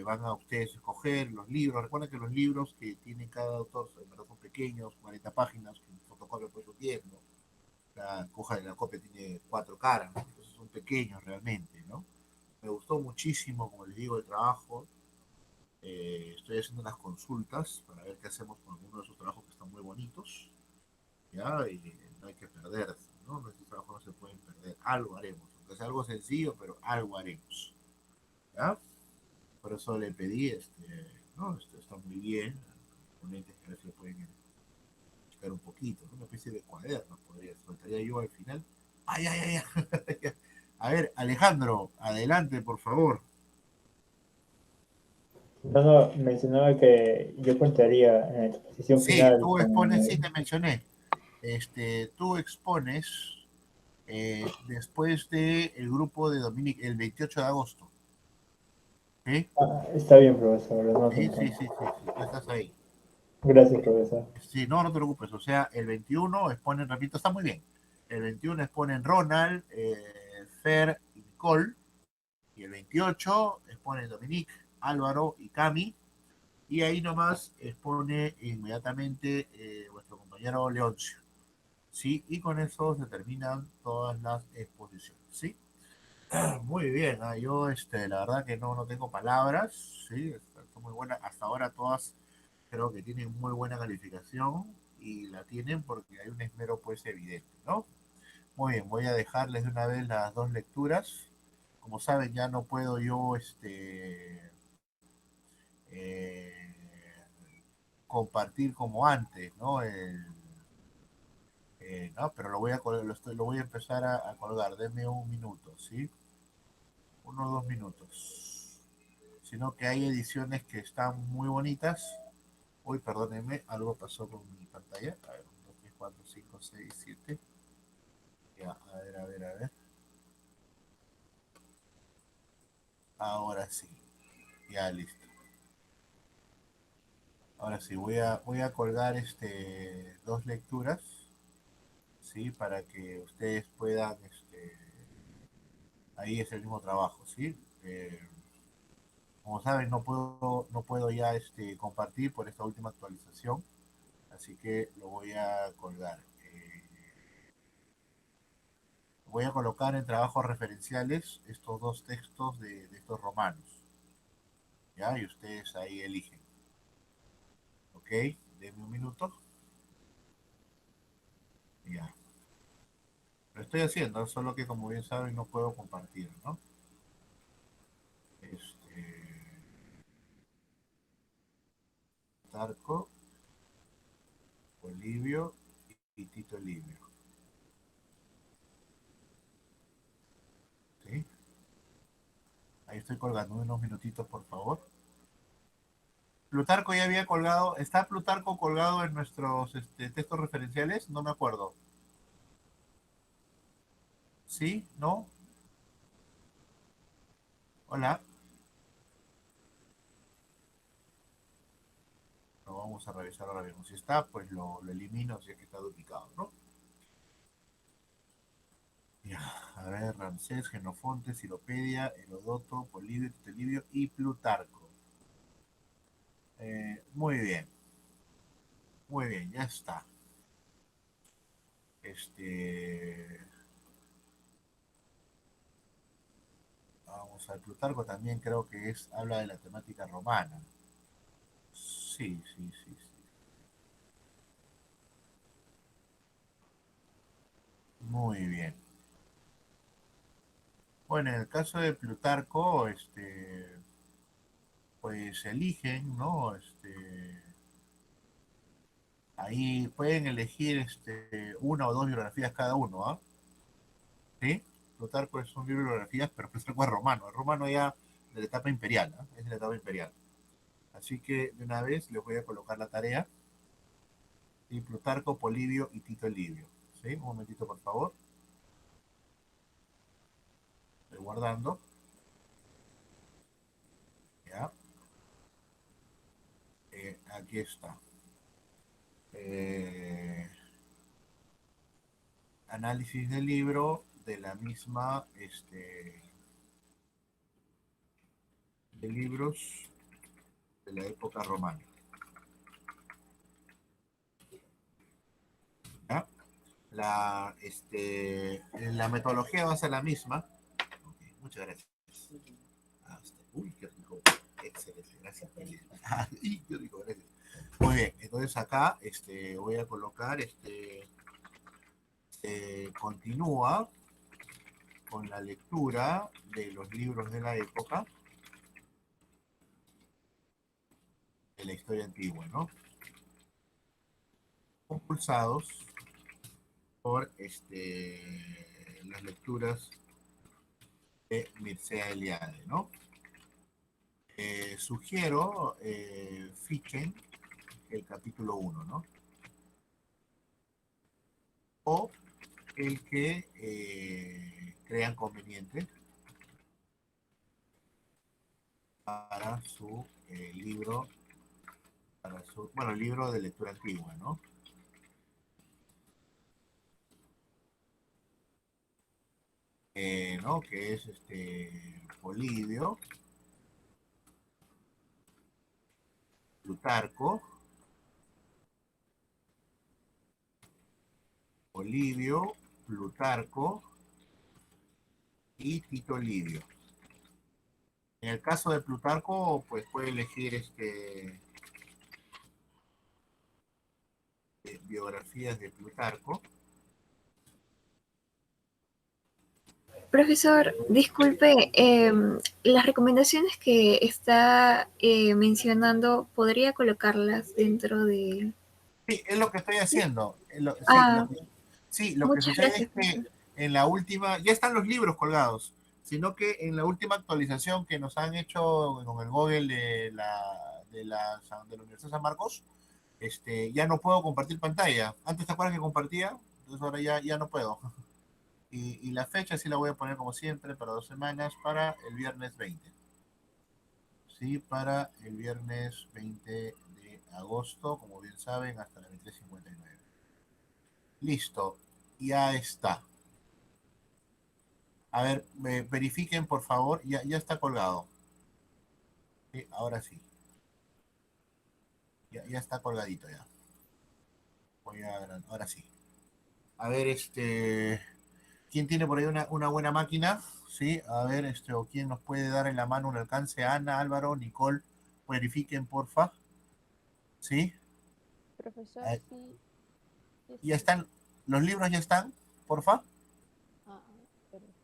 van a ustedes escoger los libros. Recuerden que los libros que tiene cada autor son pequeños, 40 páginas, que en fotocopia pues lo tienen, ¿no? La hoja de la copia tiene 4 caras, ¿no? Entonces son pequeños realmente, ¿no? Me gustó muchísimo, como les digo, el trabajo. Estoy haciendo unas consultas para ver qué hacemos con algunos de esos trabajos que están muy bonitos, ¿ya? Y no hay que perderse, ¿no? Nuestros trabajos no se pueden perder. Algo haremos, aunque sea algo sencillo, pero algo haremos, ¿ya? Por eso le pedí, ¿no? Esto está muy bien. Los ponentes que a veces pueden checar un poquito, ¿no? Una especie de cuaderno, soltaría yo al final. ¡Ay, ay, ay! Ay. A ver, Alejandro, adelante, por favor. No, no, mencionaba que yo contaría en la exposición Sí, final tú expones, sí, con... te mencioné. Tú expones después del grupo de Dominic, el 28 de agosto. ¿Sí? Ah, está bien, profesor, lo noto Sí, sí, entonces. sí, sí, sí, tú estás ahí. Gracias, profesor. Sí, no, no te preocupes. O sea, el 21 exponen, repito, está muy bien. El 21 exponen Ronald, Fer y Nicole. Y el 28 exponen Dominique, Álvaro y Cami. Y ahí nomás expone inmediatamente vuestro compañero Leoncio. ¿Sí? Y con eso se terminan todas las exposiciones. ¿Sí? Muy bien, yo la verdad que no tengo palabras, ¿sí? Está muy buena. Hasta ahora todas creo que tienen muy buena calificación, y la tienen porque hay un esmero pues evidente, ¿no? Muy bien, voy a dejarles de una vez las dos lecturas. Como saben, ya no puedo yo eh, compartir como antes, ¿no? ¿No? Pero lo voy a empezar a colgar. Denme un minuto, ¿sí? 1 o 2 minutos. Sino que hay ediciones que están muy bonitas. Uy, perdónenme, algo pasó con mi pantalla. A ver, 1, 2, 3, 4, 5, 6, 7. Ya, a ver, a ver, a ver. Ahora sí, ya listo. Ahora sí, voy a colgar dos lecturas, ¿sí? Para que ustedes puedan, ahí es el mismo trabajo, ¿sí? Como saben, no puedo ya compartir por esta última actualización, así que lo voy a colgar. Voy a colocar en trabajos referenciales estos dos textos de estos romanos, ¿ya? Y ustedes ahí eligen, ¿ok? Denme un minuto. Ya. Lo estoy haciendo, solo que como bien saben no puedo compartir, ¿no? Este, Plutarco, Polibio y Tito Livio. ¿Sí? Ahí estoy colgando unos minutitos, por favor. Plutarco ya había colgado. ¿Está Plutarco colgado en nuestros textos referenciales? No me acuerdo. ¿Sí? ¿No? Hola. Lo vamos a revisar ahora mismo. Si está, pues lo elimino si es que está duplicado, ¿no? Ya, a ver, Ramsés, Genofonte, Ciropedia, Herodoto, Polibio, Tito Livio y Plutarco. Muy bien. Muy bien, ya está. Vamos a ver, Plutarco también creo que habla de la temática romana. Sí, sí, sí, sí. Muy bien. Bueno, en el caso de Plutarco, pues eligen, ¿no? Ahí pueden elegir una o dos biografías cada uno, ¿ah? ¿Sí? Plutarco es un libro de biografías, pero Plutarco es romano ya de la etapa imperial, ¿ah? Es de la etapa imperial. Así que de una vez les voy a colocar la tarea. ¿Sí? Plutarco, Polibio y Tito Livio. ¿Sí? Un momentito, por favor. Estoy guardando. Ya. Aquí está. Análisis del libro de la misma, de libros de la época romana. ¿Ya? La metodología va a ser la misma. Okay, muchas gracias. Uy, qué rico. Excelente, gracias. Qué rico, gracias. Muy bien, entonces acá voy a colocar, continúa con la lectura de los libros de la época de la historia antigua, ¿no? Impulsados por las lecturas de Mircea Eliade, ¿no? Sugiero fichen el capítulo 1, ¿no? O el que crean conveniente para su libro, bueno, libro de lectura antigua, ¿no? ¿No? Que es Polibio, Plutarco, Polibio, Plutarco y Tito Livio. En el caso de Plutarco, pues puede elegir biografías de Plutarco. Profesor, disculpe, las recomendaciones que está mencionando, ¿podría colocarlas dentro de...? Sí, es lo que estoy haciendo. Ah, Sí, lo que muchas sucede es gracias, que profesor. en la última, ya están los libros colgados, sino que en la última actualización que nos han hecho con el Google de la Universidad de San Marcos, ya no puedo compartir pantalla. Antes te acuerdas que compartía, entonces ahora ya no puedo. Y la fecha sí la voy a poner como siempre para 2 semanas, para el viernes 20. Sí, para el viernes 20 de agosto, como bien saben, hasta las 23:59. Listo, ya está. A ver, verifiquen por favor, ya está colgado. Sí, ahora sí. Ya está colgadito ya. Ahora sí. A ver, ¿quién tiene por ahí una buena máquina? Sí, a ver, o quién nos puede dar en la mano un alcance. Ana, Álvaro, Nicole, verifiquen, porfa. ¿Sí? Profesor, Eh, sí, ¿Ya este, están? ¿Los libros ya están? Porfa. ah, perdón.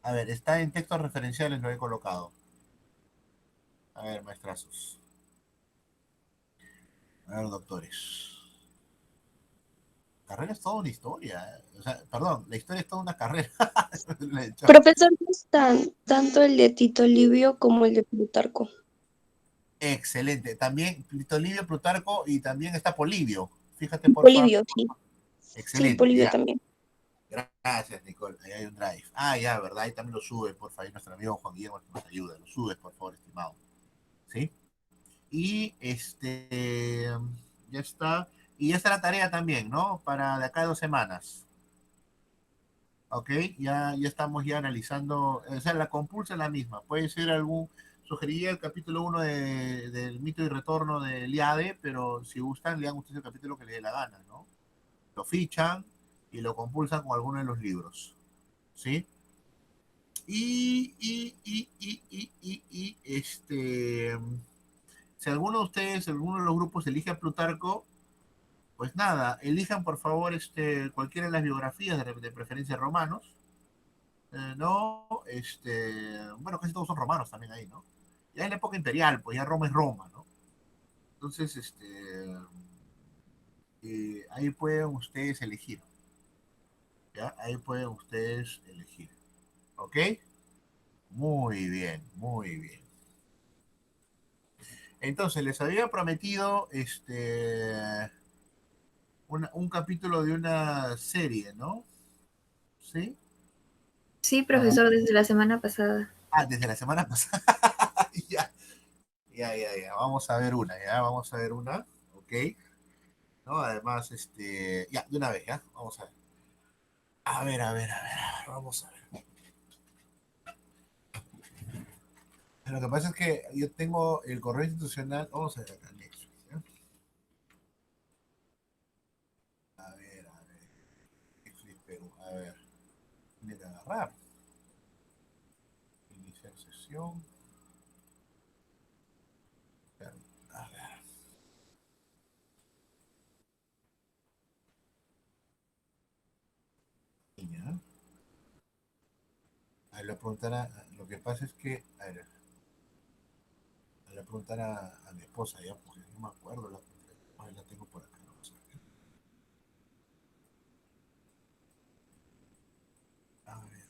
A ver, está en textos referenciales, lo he colocado. A ver, maestrazos. A ver, doctores. Carrera es toda una historia. O sea, perdón, la historia es toda una carrera. Profesor, no es tanto el de Tito Livio como el de Plutarco. Excelente. También Tito Livio, Plutarco y también está Polibio. Fíjate, por favor. Polibio, sí. Sí, Excelente, Polibio ya. también. Gracias, Nicole. Ahí hay un drive. Ah, ya, ¿verdad? Ahí también lo sube, por favor. Nuestro amigo Juan Guillermo nos ayuda. Lo subes, por favor, estimado. ¿Sí? Y ya está. Y ya está la tarea también, ¿no? Para de acá a 2 semanas. Ok, ya estamos ya analizando. O sea, la compulsa es la misma. Puede ser sugeriría el capítulo 1 del mito y retorno de Liade, pero si gustan, lean ustedes el capítulo que les dé la gana, ¿no? Lo fichan y lo compulsan con alguno de los libros. ¿Sí? Si alguno de ustedes, alguno de los grupos elige a Plutarco, pues nada, elijan por favor cualquiera de las biografías de preferencia romanos, ¿no? Bueno, casi todos son romanos también ahí, ¿no? Ya en la época imperial, pues ya Roma es Roma, ¿no? Entonces, ahí pueden ustedes elegir, ¿ya? Ahí pueden ustedes elegir, ¿ok? Muy bien, muy bien. Entonces, les había prometido un capítulo de una serie, ¿no? ¿Sí? Sí, profesor, desde la semana pasada. Desde la semana pasada. ya, ya. Vamos a ver una, ya. Vamos a ver una, ¿ok? ¿No? Además, ya, de una vez, ¿ya? Vamos a ver. A ver, vamos a ver. Lo que pasa es que yo tengo el correo institucional. Vamos a ver acá, Netflix, ¿ya? A ver. Netflix Perú, a ver. Tiene que agarrar. Iniciar sesión. A ver. Ya. A ver, le preguntará. Lo que pasa es que. A ver. Le voy a preguntar a mi esposa ya, porque no me acuerdo. La tengo por acá. Vamos a ver. A ver.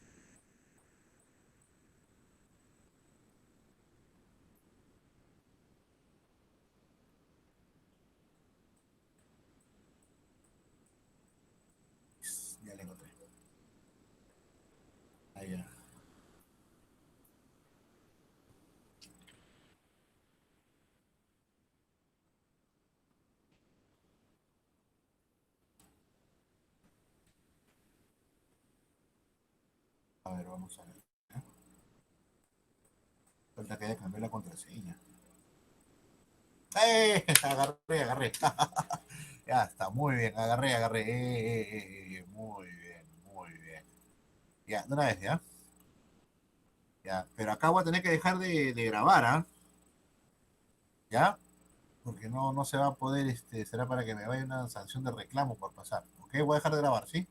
Ya la encontré. Allá. A ver, vamos a ver. ¿Eh? Falta que haya cambiado la contraseña. ¡Eh! Agarré. Ya está, muy bien. Agarré. Muy bien, muy bien. Ya, de una vez, ¿ya? Ya, pero acá voy a tener que dejar de grabar, ¿ah? ¿Ya? Porque no se va a poder, será para que me vaya una sanción de reclamo por pasar. ¿Ok? Voy a dejar de grabar, ¿sí?